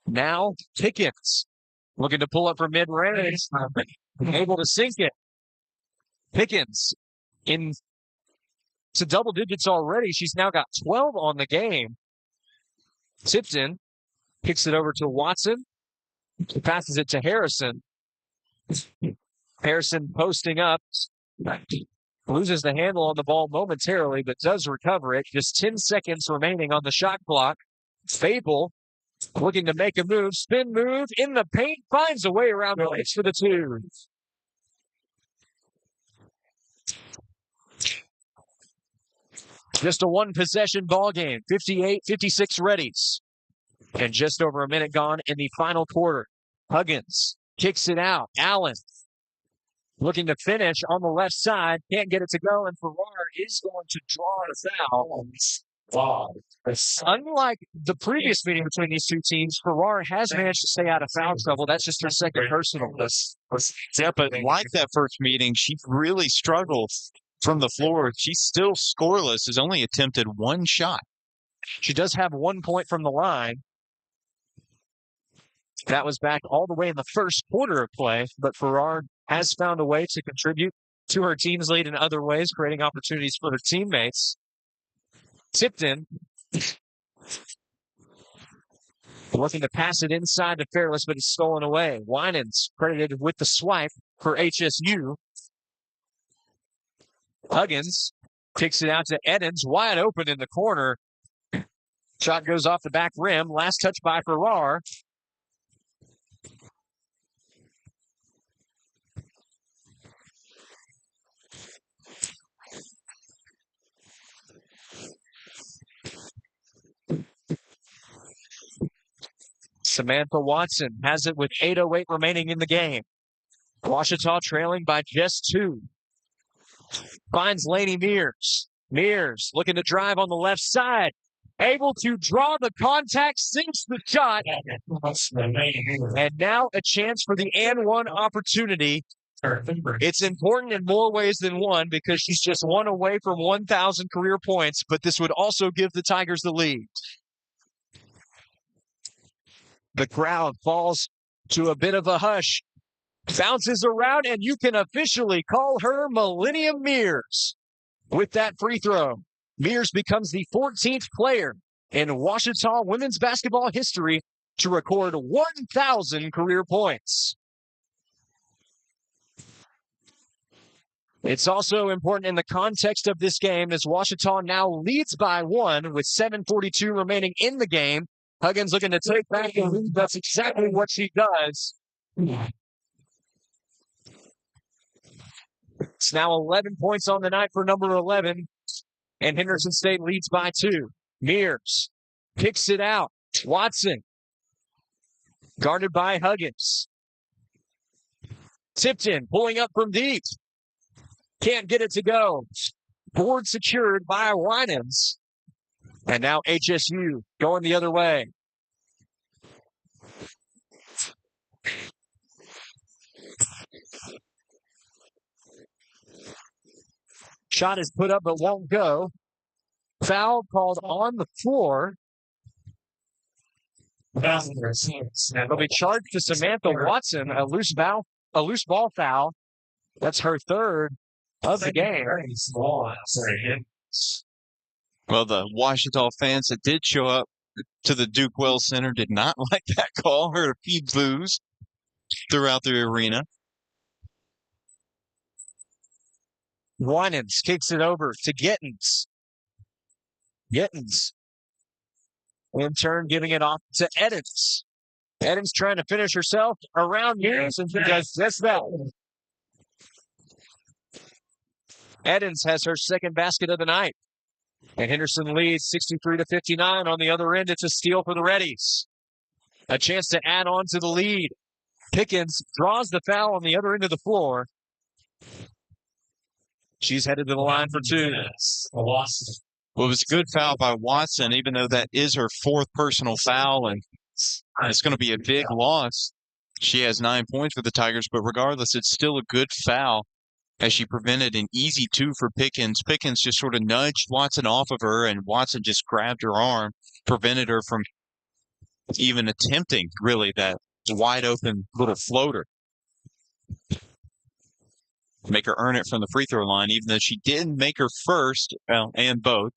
Now Pickens looking to pull up for mid-range. Able to sink it. Pickens in to double digits already. She's now got 12 on the game. Tipton kicks it over to Watson. He passes it to Harrison. Harrison posting up. Loses the handle on the ball momentarily, but does recover it. Just 10 seconds remaining on the shot clock. Fable looking to make a move. Spin move in the paint. Finds a way around the legs for the two. Just a one-possession ball game. 58-56 Reddies. And just over a minute gone in the final quarter. Huggins kicks it out. Allen looking to finish on the left side. Can't get it to go, and Farrar is going to draw a foul. Wow. Unlike the previous meeting between these two teams, Farrar has managed to stay out of foul trouble. That's just her second personal. Yeah, but like that first meeting, she really struggled from the floor. She's still scoreless, has only attempted one shot. She does have 1 point from the line. That was back all the way in the first quarter of play, but Farrar has found a way to contribute to her team's lead in other ways, creating opportunities for her teammates. Tipped in. Looking to pass it inside to Fairless, but it's stolen away. Winans credited with the swipe for HSU. Huggins kicks it out to Edens, wide open in the corner. Shot goes off the back rim. Last touch by Farrar. Samantha Watson has it with 8:08 remaining in the game. Ouachita trailing by just 2. Finds Laney Mears. Mears looking to drive on the left side. Able to draw the contact, sinks the shot. And now a chance for the and one opportunity. It's important in more ways than one because she's just 1 away from 1,000 career points, but this would also give the Tigers the lead. The crowd falls to a bit of a hush, bounces around, and you can officially call her Millennium Mears. With that free throw, Mears becomes the 14th player in Ouachita women's basketball history to record 1,000 career points. It's also important in the context of this game as Ouachita now leads by 1 with 7:42 remaining in the game. Huggins looking to take back the lead. That's exactly what she does. It's now 11 points on the night for number 11, and Henderson State leads by 2. Mears kicks it out. Watson guarded by Huggins. Tipped in, pulling up from deep. Can't get it to go. Board secured by Winans. And now HSU going the other way. Shot is put up but won't go. Foul called on the floor. And it'll be charged to Samantha Watson, a loose ball foul. That's her third of the game. Well, the Ouachita fans that did show up to the Duke Wells Center did not like that call. Heard a few boos throughout the arena. Winans kicks it over to Gittens. Gittens, in turn, giving it off to Edens. Edens trying to finish herself around Mears, and she does just that. Edens has her second basket of the night. And Henderson leads 63-59. On the other end, it's a steal for the Reddies. A chance to add on to the lead. Pickens draws the foul on the other end of the floor. She's headed to the line for 2. Well, it was a good foul by Watson, even though that is her 4th personal foul, and it's going to be a big loss. She has 9 points for the Tigers, but regardless, it's still a good foul as she prevented an easy 2 for Pickens. Pickens just sort of nudged Watson off of her, and Watson just grabbed her arm, prevented her from even attempting, really, that wide open little floater. Make her earn it from the free throw line, even though she didn't make her first, well, and both.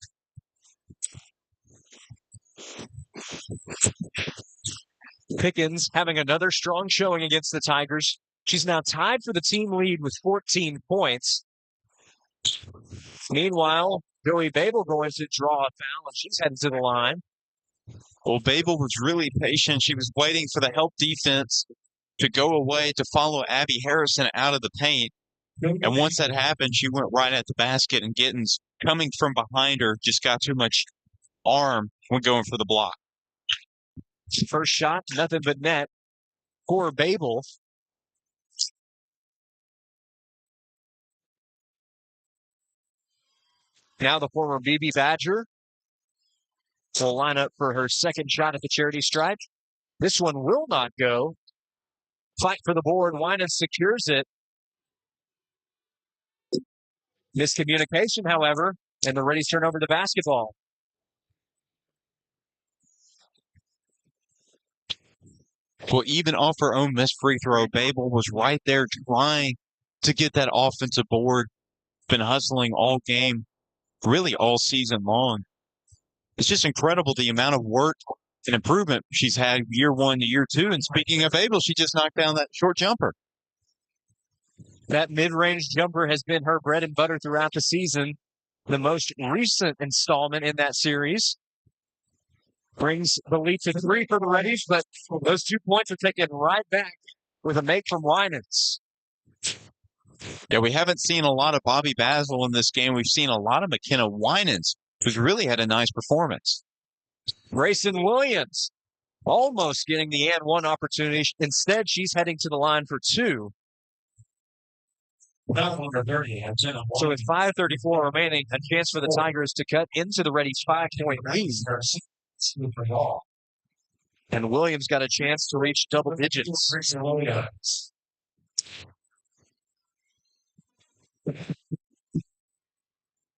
Pickens having another strong showing against the Tigers. She's now tied for the team lead with 14 points. Meanwhile, Joey Babel going to draw a foul, and she's headed to the line. Well, Babel was really patient. She was waiting for the help defense to go away to follow Abby Harrison out of the paint. And once that happened, she went right at the basket, and Gittens, coming from behind her, just got too much arm when going for the block. First shot, nothing but net for Babel. Now the former BB Badger will line up for her second shot at the charity stripe. This one will not go. Fight for the board. Winans secures it. Miscommunication, however, and the Reddies turn over the basketball. Well, even off her own missed free throw, Babel was right there trying to get that offensive board. Been hustling all game, really all season long. It's just incredible the amount of work and improvement she's had year one to year two. And speaking of Babel, she just knocked down that short jumper. That mid-range jumper has been her bread and butter throughout the season. The most recent installment in that series brings the lead to 3 for the Reddies, but those 2 points are taken right back with a make from Winans. Yeah, we haven't seen a lot of Bobby Basil in this game. We've seen a lot of McKenna Winans, who's really had a nice performance. Grayson Williams almost getting the and one opportunity. Instead, she's heading to the line for 2. So with 5:34 remaining, a chance for the Tigers to cut into the Reddies' 5-point lead. And Williams got a chance to reach double digits.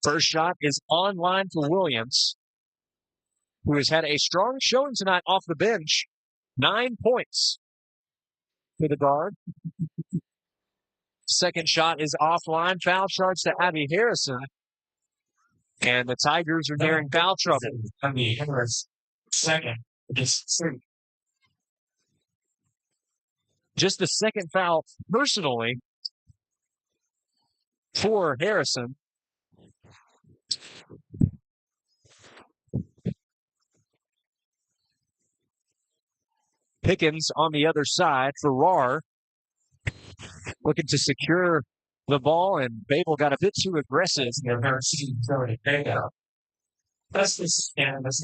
First shot is online for Williams, who has had a strong showing tonight off the bench. 9 points for the guard. Second shot is offline. Foul charge to Abby Harrison. And the Tigers are nearing foul trouble. Second. Just the second foul personally for Harrison. Pickens on the other side. Farrar looking to secure the ball, and Babel got a bit too aggressive. That's the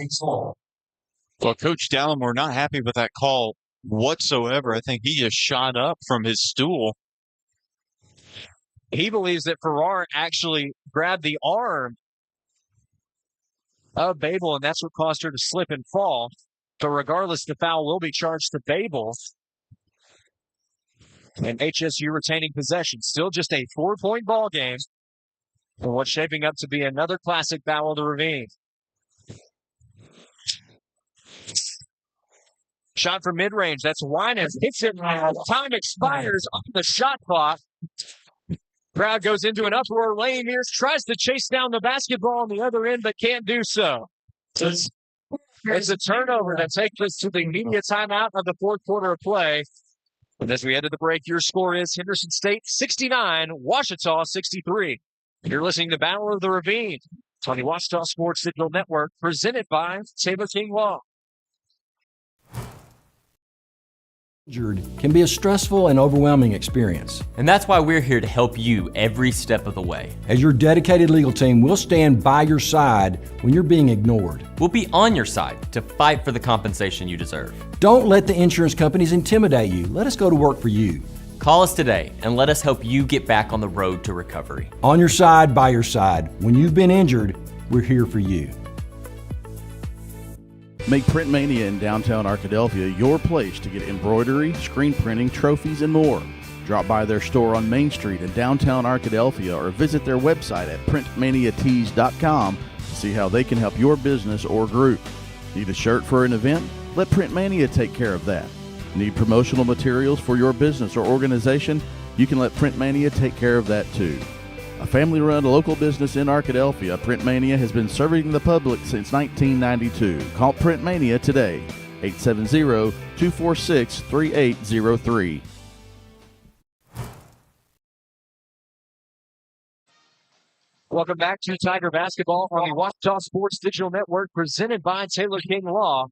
small. Well, Coach Dallimore not happy with that call whatsoever. I think he just shot up from his stool. He believes that Farrar actually grabbed the arm of Babel, and that's what caused her to slip and fall. But regardless, the foul will be charged to Babel. And HSU retaining possession. Still just a 4-point ball game. And what's shaping up to be another classic battle of the Ravine. Shot from mid-range. That's Winans. Hits it. Time expires on the shot clock. Crowd goes into an uproar. Lane Mears tries to chase down the basketball on the other end, but can't do so. It's a turnover that takes us to the immediate timeout of the fourth quarter of play. And as we head to the break, your score is Henderson State 69, Ouachita 63. You're listening to Battle of the Ravine on the Ouachita Sports Digital Network, presented by Taylor King Law. Injured can be a stressful and overwhelming experience. And that's why we're here to help you every step of the way. As your dedicated legal team, we'll stand by your side when you're being ignored. We'll be on your side to fight for the compensation you deserve. Don't let the insurance companies intimidate you. Let us go to work for you. Call us today and let us help you get back on the road to recovery. On your side, by your side. When you've been injured, we're here for you. Make Print Mania in downtown Arkadelphia your place to get embroidery, screen printing, trophies, and more. Drop by their store on Main Street in downtown Arkadelphia or visit their website at printmaniatees.com to see how they can help your business or group. Need a shirt for an event? Let Print Mania take care of that. Need promotional materials for your business or organization? You can let Print Mania take care of that too. A family-run local business in Arkadelphia, Print Mania has been serving the public since 1992. Call Print Mania today, 870-246-3803. Welcome back to Tiger Basketball on the Ouachita Sports Digital Network, presented by Taylor King Law.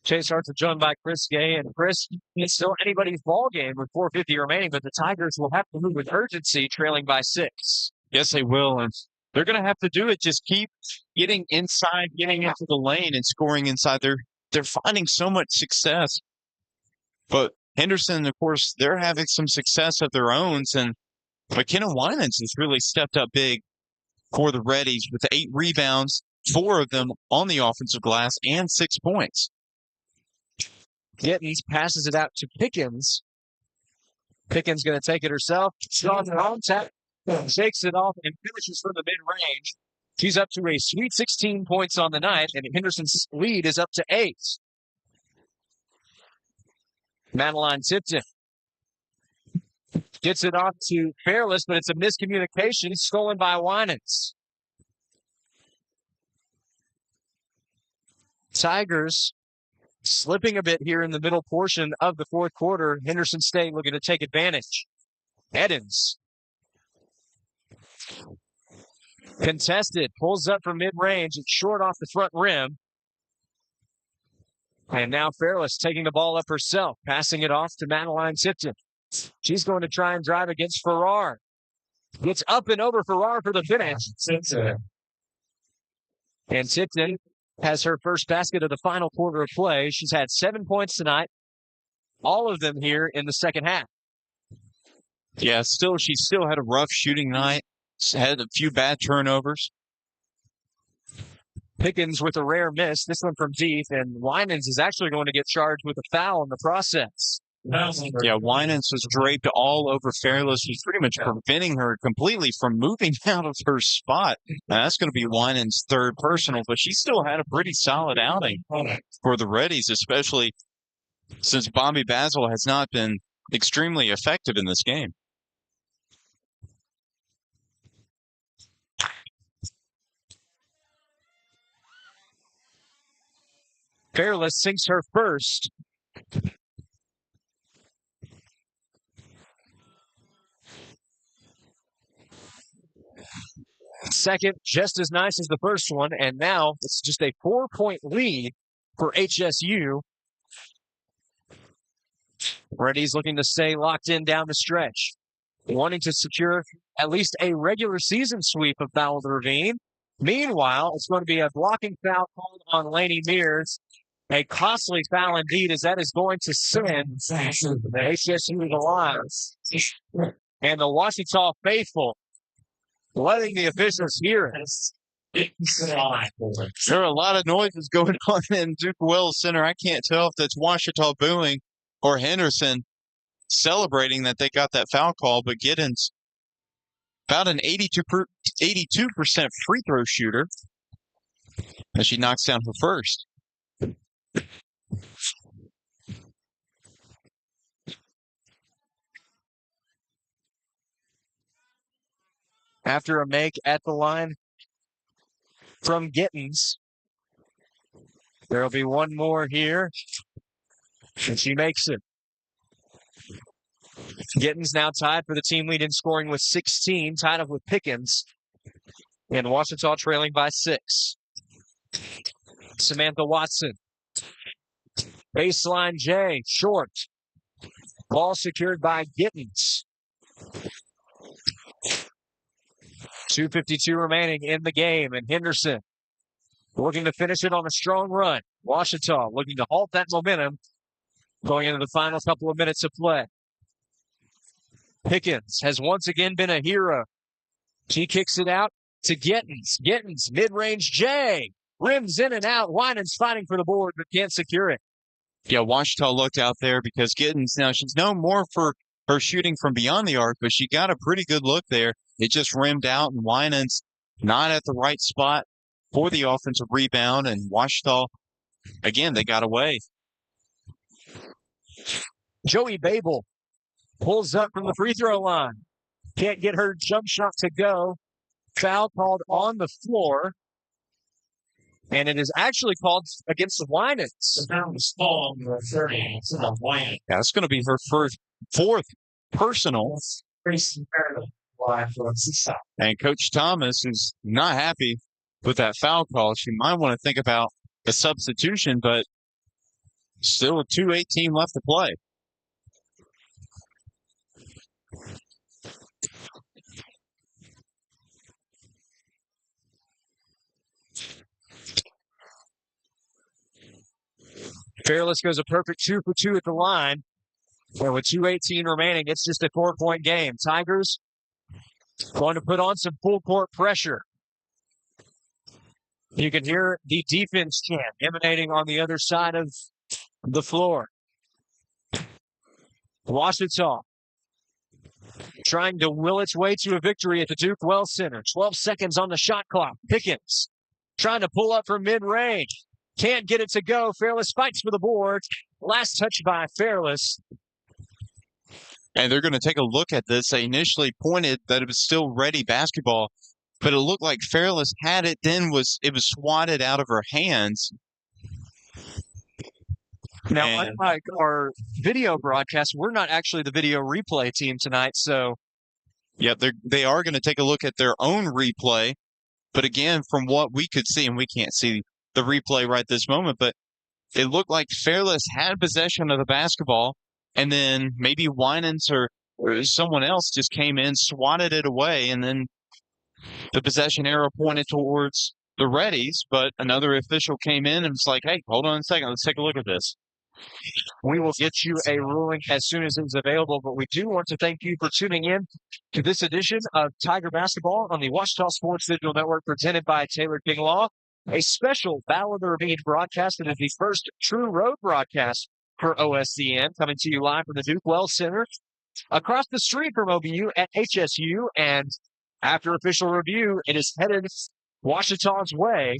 Chase Hart's joined by Chris Gay, and Chris, it's still anybody's ball game with 4:50 remaining, but the Tigers will have to move with urgency, trailing by 6. Yes, they will, and they're going to have to do it. Just keep getting inside, getting into the lane, and scoring inside. They're finding so much success. But Henderson, of course, they're having some success of their own, and McKenna Winans has really stepped up big for the Reddies with 8 rebounds 4 of them on the offensive glass and 6 points. Gittens passes it out to Pickens. Pickens going to take it herself. Strong contact. Shakes it off and finishes from the mid-range. She's up to a sweet 16 points on the night, and Henderson's lead is up to 8. Madeline Tipton gets it off to Fairless, but it's a miscommunication stolen by Winans. Tigers slipping a bit here in the middle portion of the fourth quarter. Henderson State looking to take advantage. Edens. Contested. Pulls up from mid-range. It's short off the front rim. And now Fairless taking the ball up herself, passing it off to Madeline Tipton. She's going to try and drive against Farrar. Gets up and over Farrar for the finish. And Tipton has her first basket of the final quarter of play. She's had 7 points tonight, all of them here in the second half. Yeah, she still had a rough shooting night. Had a few bad turnovers. Pickens with a rare miss, this one from deep, and Winans is actually going to get charged with a foul in the process. Yeah, Winans was draped all over Fairless. He's pretty much preventing her completely from moving out of her spot. Now, that's going to be Winans' third personal, but she still had a pretty solid outing for the Reddies, especially since Bobby Basil has not been extremely effective in this game. Fairless sinks her first. Second, just as nice as the first one, and now it's just a 4-point lead for HSU. Reddy's looking to stay locked in down the stretch, wanting to secure at least a regular season sweep of Foul the Ravine. Meanwhile, it's going to be a blocking foul called on Lainey Mears. A costly foul indeed, as that is going to send the HSU to the line. And the Ouachita faithful letting the officials hear it. There are a lot of noises going on in Duke Wells Center. I can't tell if that's Ouachita booing or Henderson celebrating that they got that foul call, but Giddens, about an 82% free throw shooter, as she knocks down her first. After a make at the line from Gittens, there'll be one more here, and she makes it. Gittens now tied for the team lead in scoring with 16, tied up with Pickens, and Ouachita trailing by 6. Samantha Watson. Baseline J, short. Ball secured by Gittens. 2:52 remaining in the game, and Henderson looking to finish it on a strong run. Ouachita looking to halt that momentum going into the final couple of minutes of play. Pickens has once again been a hero. She kicks it out to Gittens. Gittens, mid-range J. Rims in and out. Winans fighting for the board, but can't secure it. Yeah, Ouachita looked out there because Gittens, now she's known more for her shooting from beyond the arc, but she got a pretty good look there. It just rimmed out, and Winans not at the right spot for the offensive rebound, and Ouachita, again, they got away. Joey Babel pulls up from the free throw line. Can't get her jump shot to go. Foul called on the floor. And it is actually called against the Winans. That's going to be her fourth personal. And Coach Thomas is not happy with that foul call. She might want to think about a substitution, but still a 2:18 left to play. Fairless goes a perfect 2 for 2 at the line. And with 2:18 remaining, it's just a 4-point game. Tigers going to put on some full court pressure. You can hear the defense chant emanating on the other side of the floor. Washita trying to will its way to a victory at the Duke Wells Center. 12 seconds on the shot clock. Pickens trying to pull up from mid-range. Can't get it to go. Fairless fights for the board. Last touch by Fairless. And they're going to take a look at this. They initially pointed that it was still ready basketball, but it looked like Fairless had it, then it was swatted out of her hands. Now, unlike our video broadcast, we're not actually the video replay team tonight, so. Yeah, they are going to take a look at their own replay. But again, from what we could see, and we can't see the replay right this moment, but it looked like Fairless had possession of the basketball, and then maybe Winans or someone else just came in, swatted it away, and then the possession arrow pointed towards the Reddies, but another official came in and was like, hey, hold on a second, let's take a look at this. We will get you a ruling as soon as it's available, but we do want to thank you for tuning in to this edition of Tiger Basketball on the Washita Sports Digital Network presented by Taylor King Law, a special Battle of the Ravine broadcast that is the first true road broadcast for OSCN, coming to you live from the Duke Wells Center across the street from OBU at HSU, and after official review, it is headed Washita's way.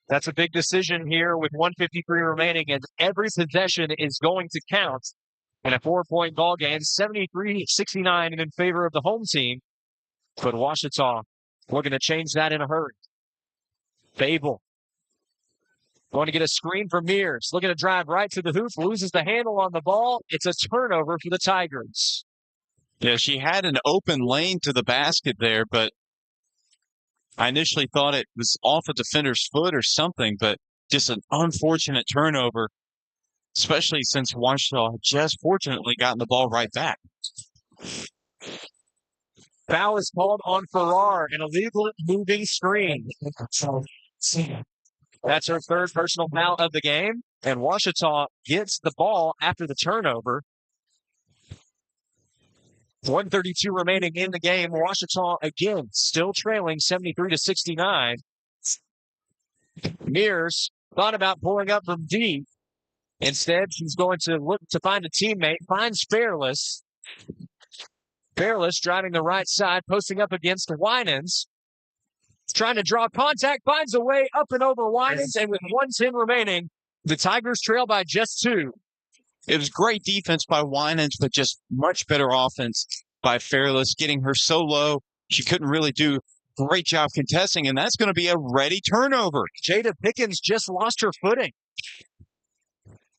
That's a big decision here with 1:53 remaining, and every possession is going to count in a 4-point ball game, 73-69 in favor of the home team. But Washita looking to change that in a hurry. Babel going to get a screen from Mears, looking to drive right to the hoop, loses the handle on the ball. It's a turnover for the Tigers. Yeah, she had an open lane to the basket there, but I initially thought it was off a defender's foot or something, but just an unfortunate turnover, especially since Washita had just fortunately gotten the ball right back. Foul is called on Farrar, an illegal moving screen. That's her third personal foul of the game, and Washita gets the ball after the turnover. 1:32 remaining in the game. Washita again still trailing 73-69. Mears thought about pulling up from deep. Instead, she's going to look to find a teammate, finds Fairless. Fairless driving the right side, posting up against Winans. Trying to draw contact, finds a way up and over Winans, and with 1:10 remaining, the Tigers trail by just 2. It was great defense by Winans, but just much better offense by Fairless, getting her so low she couldn't really do a great job contesting, and that's going to be a ready turnover. Jada Pickens just lost her footing.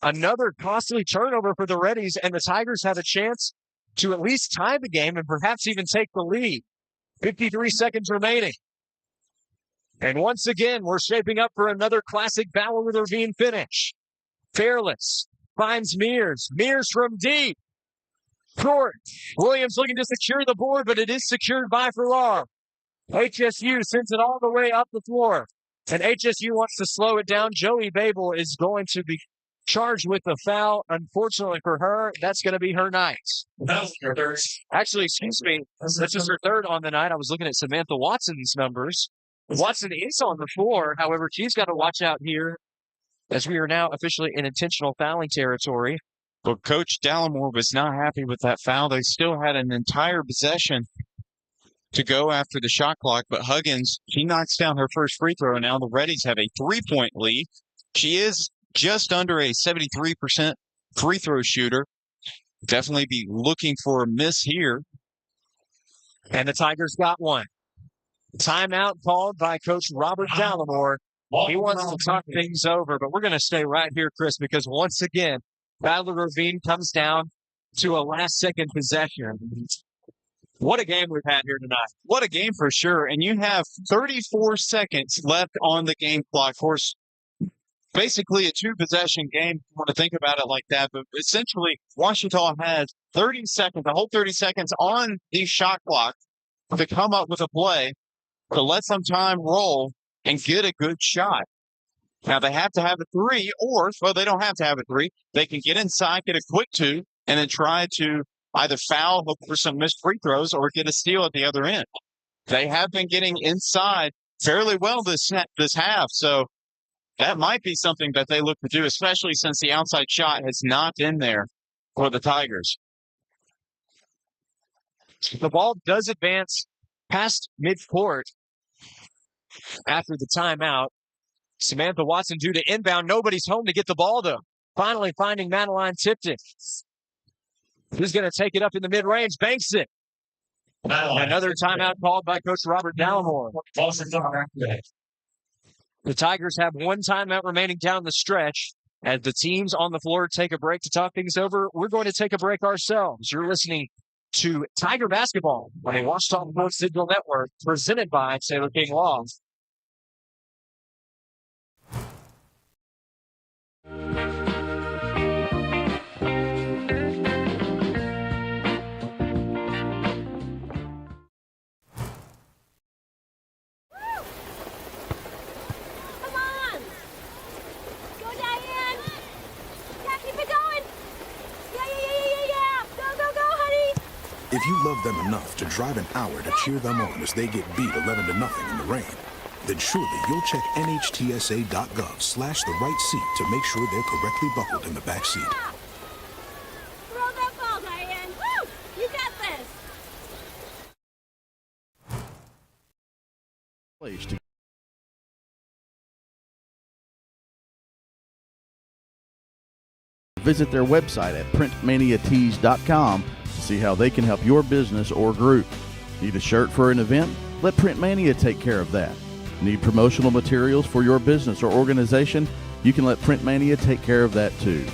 Another costly turnover for the Reddies, and the Tigers have a chance to at least tie the game and perhaps even take the lead. 53 seconds remaining. And once again, we're shaping up for another classic Battle of the Ravine finish. Fairless finds Mears. Mears from deep. Court. Williams looking to secure the board, but it is secured by Farrar. HSU sends it all the way up the floor. And HSU wants to slow it down. Joey Babel is going to be charged with a foul. Unfortunately for her, that's going to be her night. Actually, excuse me, that's just her third on the night. I was looking at Samantha Watson's numbers. Watson is on the floor. However, she's got to watch out here as we are now officially in intentional fouling territory. But Coach Dallimore was not happy with that foul. They still had an entire possession to go after the shot clock, but Huggins, she knocks down her first free throw, and now the Reddies have a 3-point lead. She is just under a 73% free throw shooter. Definitely be looking for a miss here. And the Tigers got one. Timeout called by Coach Robert Dallimore. He wants to talk things over, but we're going to stay right here, Chris, because once again, Battle of Ravine comes down to a last-second possession. What a game we've had here tonight. What a game for sure. And you have 34 seconds left on the game clock. Of course, basically a 2-possession game, if you want to think about it like that. But essentially, Washita has 30 seconds, the whole 30 seconds on the shot clock to come up with a play, to let some time roll and get a good shot. Now, they have to have a 3, or, well, they don't have to have a 3. They can get inside, get a quick 2, and then try to either foul, look for some missed free throws, or get a steal at the other end. They have been getting inside fairly well this half, so that might be something that they look to do, especially since the outside shot has not been there for the Tigers. The ball does advance past midcourt after the timeout. Samantha Watson due to inbound. Nobody's home to get the ball, though. Finally finding Madeline Tipton. Who's going to take it up in the mid-range? Banks it. Another timeout called by Coach Robert Dallimore. The Tigers have one timeout remaining down the stretch. As the teams on the floor take a break to talk things over, we're going to take a break ourselves. You're listening to Tiger Basketball on the Washita Sports Digital Network, presented by Taylor King Law. If you love them enough to drive an hour to cheer them on as they get beat 11-0 in the rain, then surely you'll check NHTSA.gov/the right seat to make sure they're correctly buckled in the back seat. Throw that ball, Diane. Woo! You got this. Visit their website at printmaniatees.com to see how they can help your business or group. Need a shirt for an event? Let Print Mania take care of that. Need promotional materials for your business or organization? You can let Print Mania take care of that too.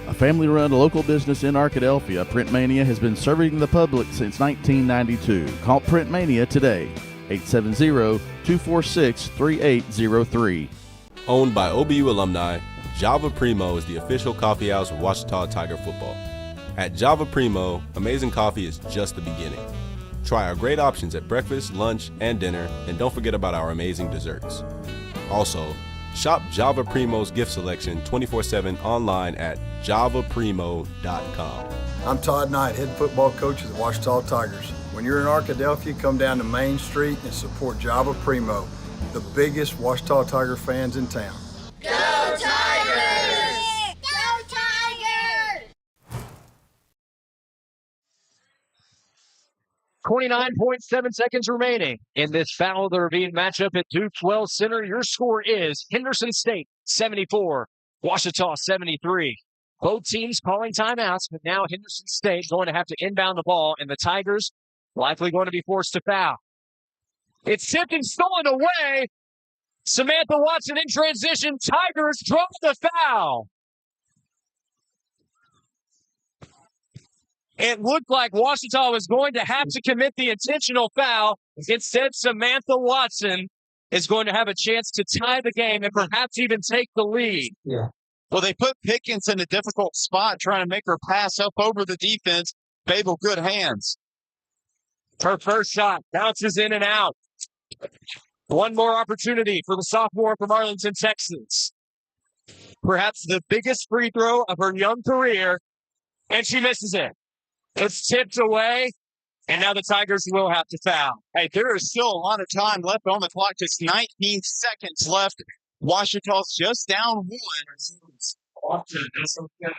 A family-run local business in Arkadelphia, Print Mania has been serving the public since 1992. Call Print Mania today, 870-246-3803. Owned by OBU alumni, Java Primo is the official coffee house of Washita Tiger football. At Java Primo, amazing coffee is just the beginning. Try our great options at breakfast, lunch, and dinner, and don't forget about our amazing desserts. Also, shop Java Primo's gift selection 24/7 online at javaprimo.com. I'm Todd Knight, head football coach of the Washita Tigers. When you're in Arkadelphia, come down to Main Street and support Java Primo, the biggest Washita Tiger fans in town. Go Tigers! Go Tigers! 29.7 seconds remaining in this Foul the Ravine matchup at Duke Well Center. Your score is Henderson State 74, Washita 73. Both teams calling timeouts, but now Henderson State going to have to inbound the ball, and the Tigers likely going to be forced to foul. It's tipped and stolen away. Samantha Watson in transition. Tigers draw the foul. It looked like Washita was going to have to commit the intentional foul. Instead, Samantha Watson is going to have a chance to tie the game and perhaps even take the lead. Yeah. Well, they put Pickens in a difficult spot trying to make her pass up over the defense. Babel, good hands. Her first shot bounces in and out. One more opportunity for the sophomore from Arlington, Texas. Perhaps the biggest free throw of her young career, and she misses it. It's tipped away, and now the Tigers will have to foul. Hey, there is still a lot of time left on the clock. Just 19 seconds left. Washita's just down one.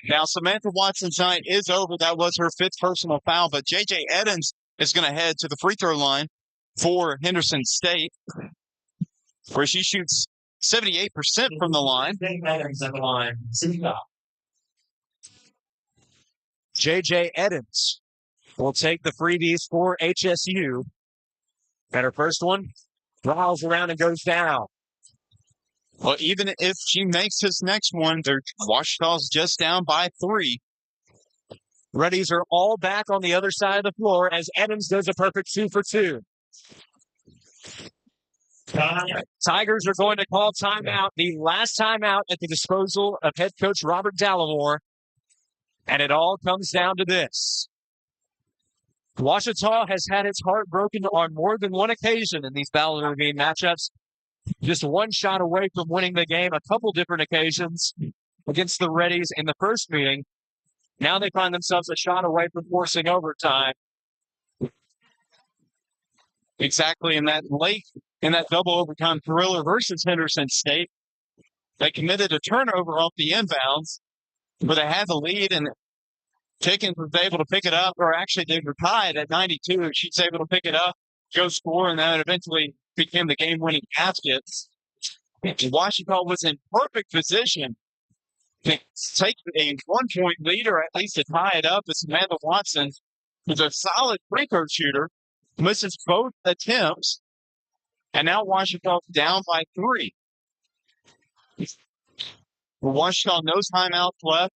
Now, Samantha Watson's night is over. That was her fifth personal foul, but J.J. Edens is going to head to the free throw line for Henderson State, where she shoots 78% from the line. J.J. Edens will take the freebies for HSU. And her first one rolls around and goes down. Well, even if she makes this next one, Washita's just down by 3. Reddies are all back on the other side of the floor as Edens does a perfect 2 for 2. Tigers are going to call timeout, the last timeout at the disposal of head coach Robert Dallimore. And it all comes down to this. Washita has had its heart broken on more than one occasion in these Foul the Ravine matchups. Just one shot away from winning the game a couple different occasions against the Reddies in the first meeting. Now they find themselves a shot away from forcing overtime. Exactly. In that double overtime thriller versus Henderson State, they committed a turnover off the inbounds where they had the lead, and Pickens was able to pick it up, or actually they were tied at 92. She's able to pick it up, go score, and then eventually became the game-winning basket. Washington was in perfect position to take a 1-point lead, or at least to tie it up, as Amanda Watson, who's a solid free throw shooter, misses both attempts, and now Washington's down by 3. Washington, no timeouts left.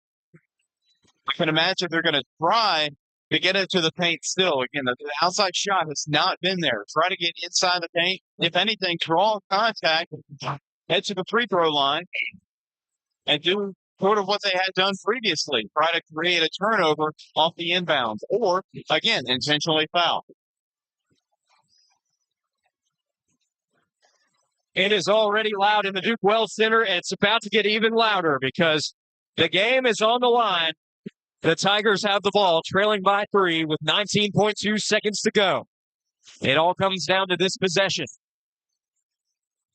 I can imagine they're going to try to get into the paint still. Again, the outside shot has not been there. Try to get inside the paint. If anything, draw contact, head to the free throw line, and do sort of what they had done previously. Try to create a turnover off the inbounds, or, again, intentionally foul. It is already loud in the Duke Wells Center, and it's about to get even louder because the game is on the line. The Tigers have the ball, trailing by 3 with 19.2 seconds to go. It all comes down to this possession.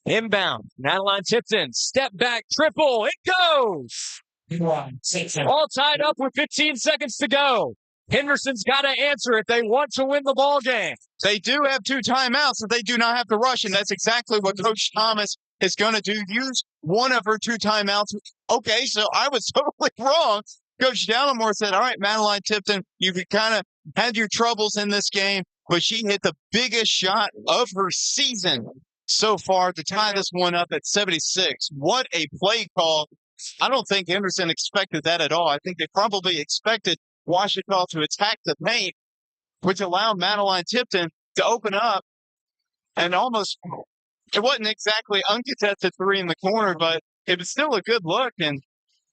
Inbound, Madeline Tipton, step back, triple, it goes! All tied up with 15 seconds to go. Henderson's got to answer if they want to win the ball game. They do have 2 timeouts, and they do not have to rush, and that's exactly what Coach Thomas is going to do. Use one of her 2 timeouts. Okay, so I was totally wrong. Coach Dallimore said, all right, Madeline Tipton, you've kind of had your troubles in this game, but she hit the biggest shot of her season so far to tie this one up at 76. What a play call. I don't think Henderson expected that at all. I think they probably expected Washington to attack the paint, which allowed Madeline Tipton to open up, and almost, it wasn't exactly uncontested 3 in the corner, but it was still a good look, and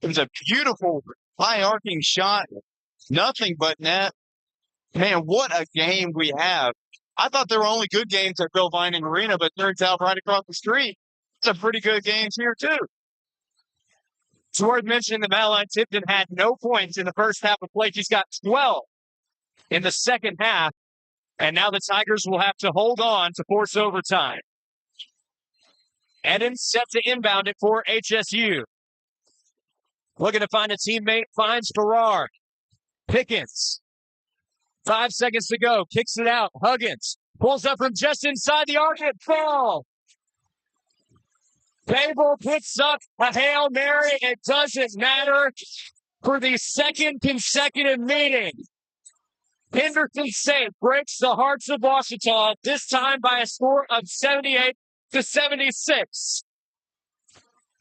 it was a beautiful high-arcing shot. Nothing but net. Man, what a game we have. I thought there were only good games at Bill Vining Arena, but turns out right across the street, some pretty good games here, too. It's worth mentioning that Madeline Tipton had no points in the first half of play. She's got 12 in the second half, and now the Tigers will have to hold on to force overtime. Edens set to inbound it for HSU. Looking to find a teammate, finds Farrar. Pickens. 5 seconds to go, kicks it out. Huggins pulls up from just inside the arc and fall. Babel puts up a Hail Mary. It doesn't matter for the second consecutive meeting. Henderson State breaks the hearts of Washington, this time by a score of 78-76.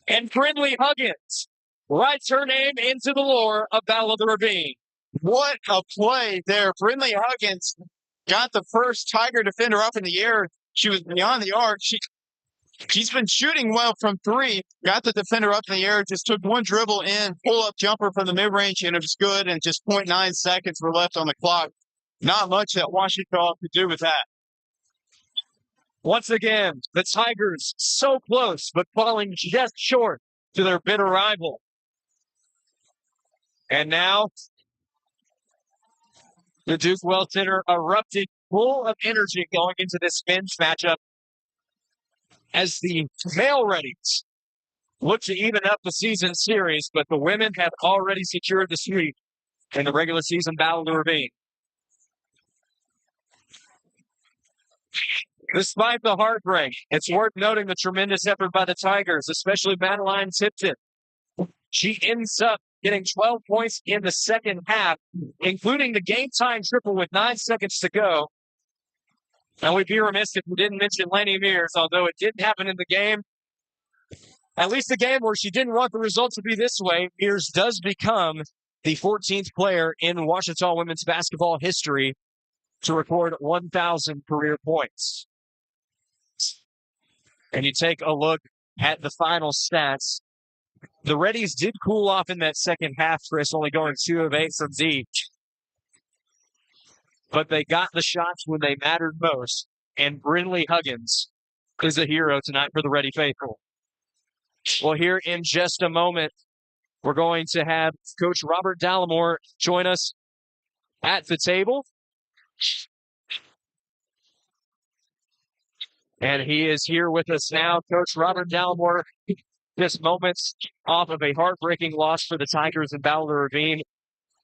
And Brindley Huggins writes her name into the lore of Battle of the Ravine. What a play there. Brindley Huggins got the first Tiger defender up in the air. She was beyond the arc. She's been shooting well from 3. Got the defender up in the air. Just took one dribble in, pull-up jumper from the mid-range, and it was good. And just 0.9 seconds were left on the clock. Not much that Washington could do with that. Once again, the Tigers so close, but falling just short to their bitter rival. And now, the Duke Wells Center erupted full of energy going into this men's matchup as the male Reddies look to even up the season series, but the women have already secured the sweep in the regular season Battle of the Ravine. Despite the heartbreak, it's worth noting the tremendous effort by the Tigers, especially Madeline Tipton. She ends up getting 12 points in the second half, including the game-time triple with 9 seconds to go. And we'd be remiss if we didn't mention Laney Mears, although it didn't happen in the game. At least the game where she didn't want the result to be this way, Mears does become the 14th player in Washington women's basketball history to record 1,000 career points. And you take a look at the final stats. The Reddies did cool off in that second half, Chris, only going 2 of 8 from deep. But they got the shots when they mattered most. And Brindley Huggins is a hero tonight for the Ready faithful. Well, here in just a moment, We're going to have Coach Robert Dallimore join us at the table. And he is here with us now. Coach Robert Dallimore, just moments off of a heartbreaking loss for the Tigers in Battle of the Ravine.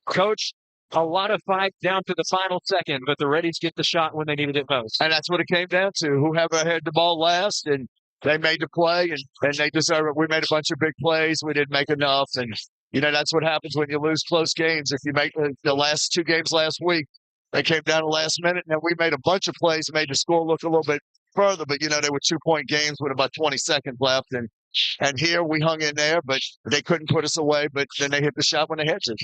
Coach, a lot of fight down to the final second, but the Reddies get the shot when they needed it most. And that's what it came down to. Whoever had the ball last, and they made the play, and they deserve it. We made a bunch of big plays. We didn't make enough. And, that's what happens when you lose close games. If you make the last two games last week, they came down the last minute, and then we made a bunch of plays, made the score look a little bit further. But, they were 2-point games with about 20 seconds left. And here we hung in there, but they couldn't put us away. But then they hit the shot when they had to.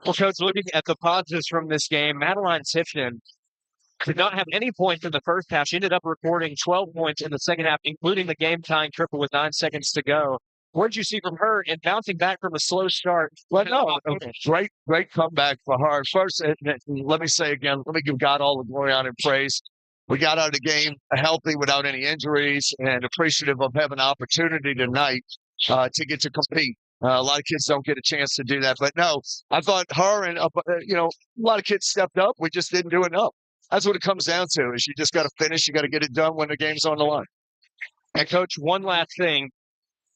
Well, Coach, looking at the positives from this game, Madeline Tifton did not have any points in the first half. She ended up recording 12 points in the second half, including the game-tying triple with 9 seconds to go. What did you see from her in bouncing back from a slow start? Well, no, great comeback for her. First, let me say again, let me give God all the glory, honor, and praise. We got out of the game healthy without any injuries and appreciative of having an opportunity tonight to get to compete. A lot of kids don't get a chance to do that. But no, I thought her and, a lot of kids stepped up. We just didn't do enough. That's what it comes down to, is you just got to finish. You got to get it done when the game's on the line. And, Coach, one last thing.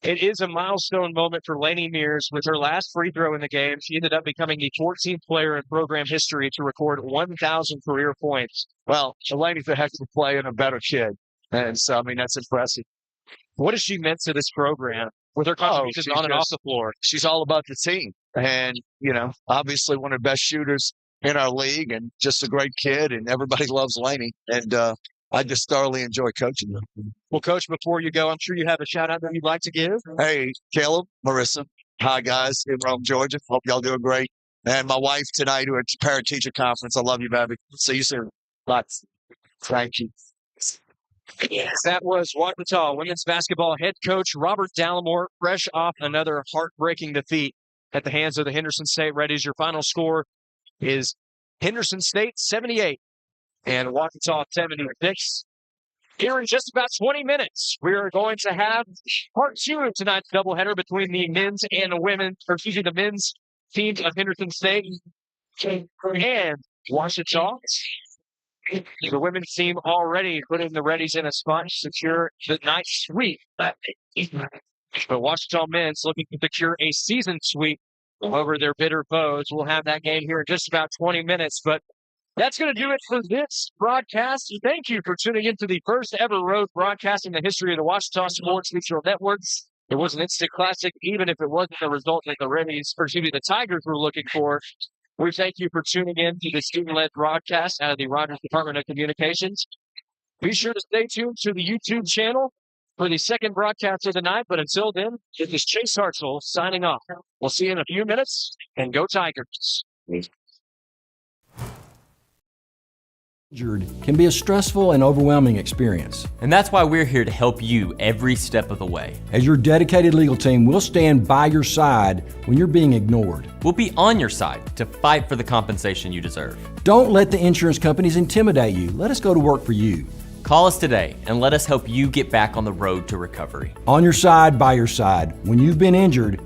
It is a milestone moment for Lainey Mears. With her last free throw in the game, she ended up becoming the 14th player in program history to record 1,000 career points. Well, Lainey's a heck of a player and a better kid. And so, that's impressive. What has she meant to this program with her contributions on and off the floor? She's all about the team. And, obviously one of the best shooters in our league and just a great kid. And everybody loves Lainey. And I just thoroughly enjoy coaching her. Well, Coach, before you go, I'm sure you have a shout-out that you'd like to give. Hey, Caleb, Marissa. Hi, guys, in Rome, Georgia. Hope y'all doing great. And my wife tonight, who at the parent-teacher conference. I love you, baby. See you soon. Lots. Thank you. That was Ouachita women's basketball head coach Robert Dallimore, fresh off another heartbreaking defeat at the hands of the Henderson State Reddies. Your final score is Henderson State 78 and Ouachita 76. Here in just about 20 minutes, we are going to have part 2 of tonight's doubleheader between the men's and the the men's teams of Henderson State and Ouachita. The women's team already putting the Reddies in a spot to secure the night sweep. But Ouachita men's looking to secure a season sweep over their bitter foes. We'll have that game here in just about 20 minutes. But that's going to do it for this broadcast. Thank you for tuning into the first ever road broadcast in the history of the Ouachita Sports Regional Network. It was an instant classic, even if it wasn't the result that the Tigers were looking for. We thank you for tuning in to the student-led broadcast out of the Rogers Department of Communications. Be sure to stay tuned to the YouTube channel for the second broadcast of the night. But until then, this is Chase Hartzell signing off. We'll see you in a few minutes, and go Tigers. Injured can be a stressful and overwhelming experience. And that's why we're here to help you every step of the way. As your dedicated legal team, we'll stand by your side when you're being ignored. We'll be on your side to fight for the compensation you deserve. Don't let the insurance companies intimidate you. Let us go to work for you. Call us today and let us help you get back on the road to recovery. On your side, by your side. When you've been injured,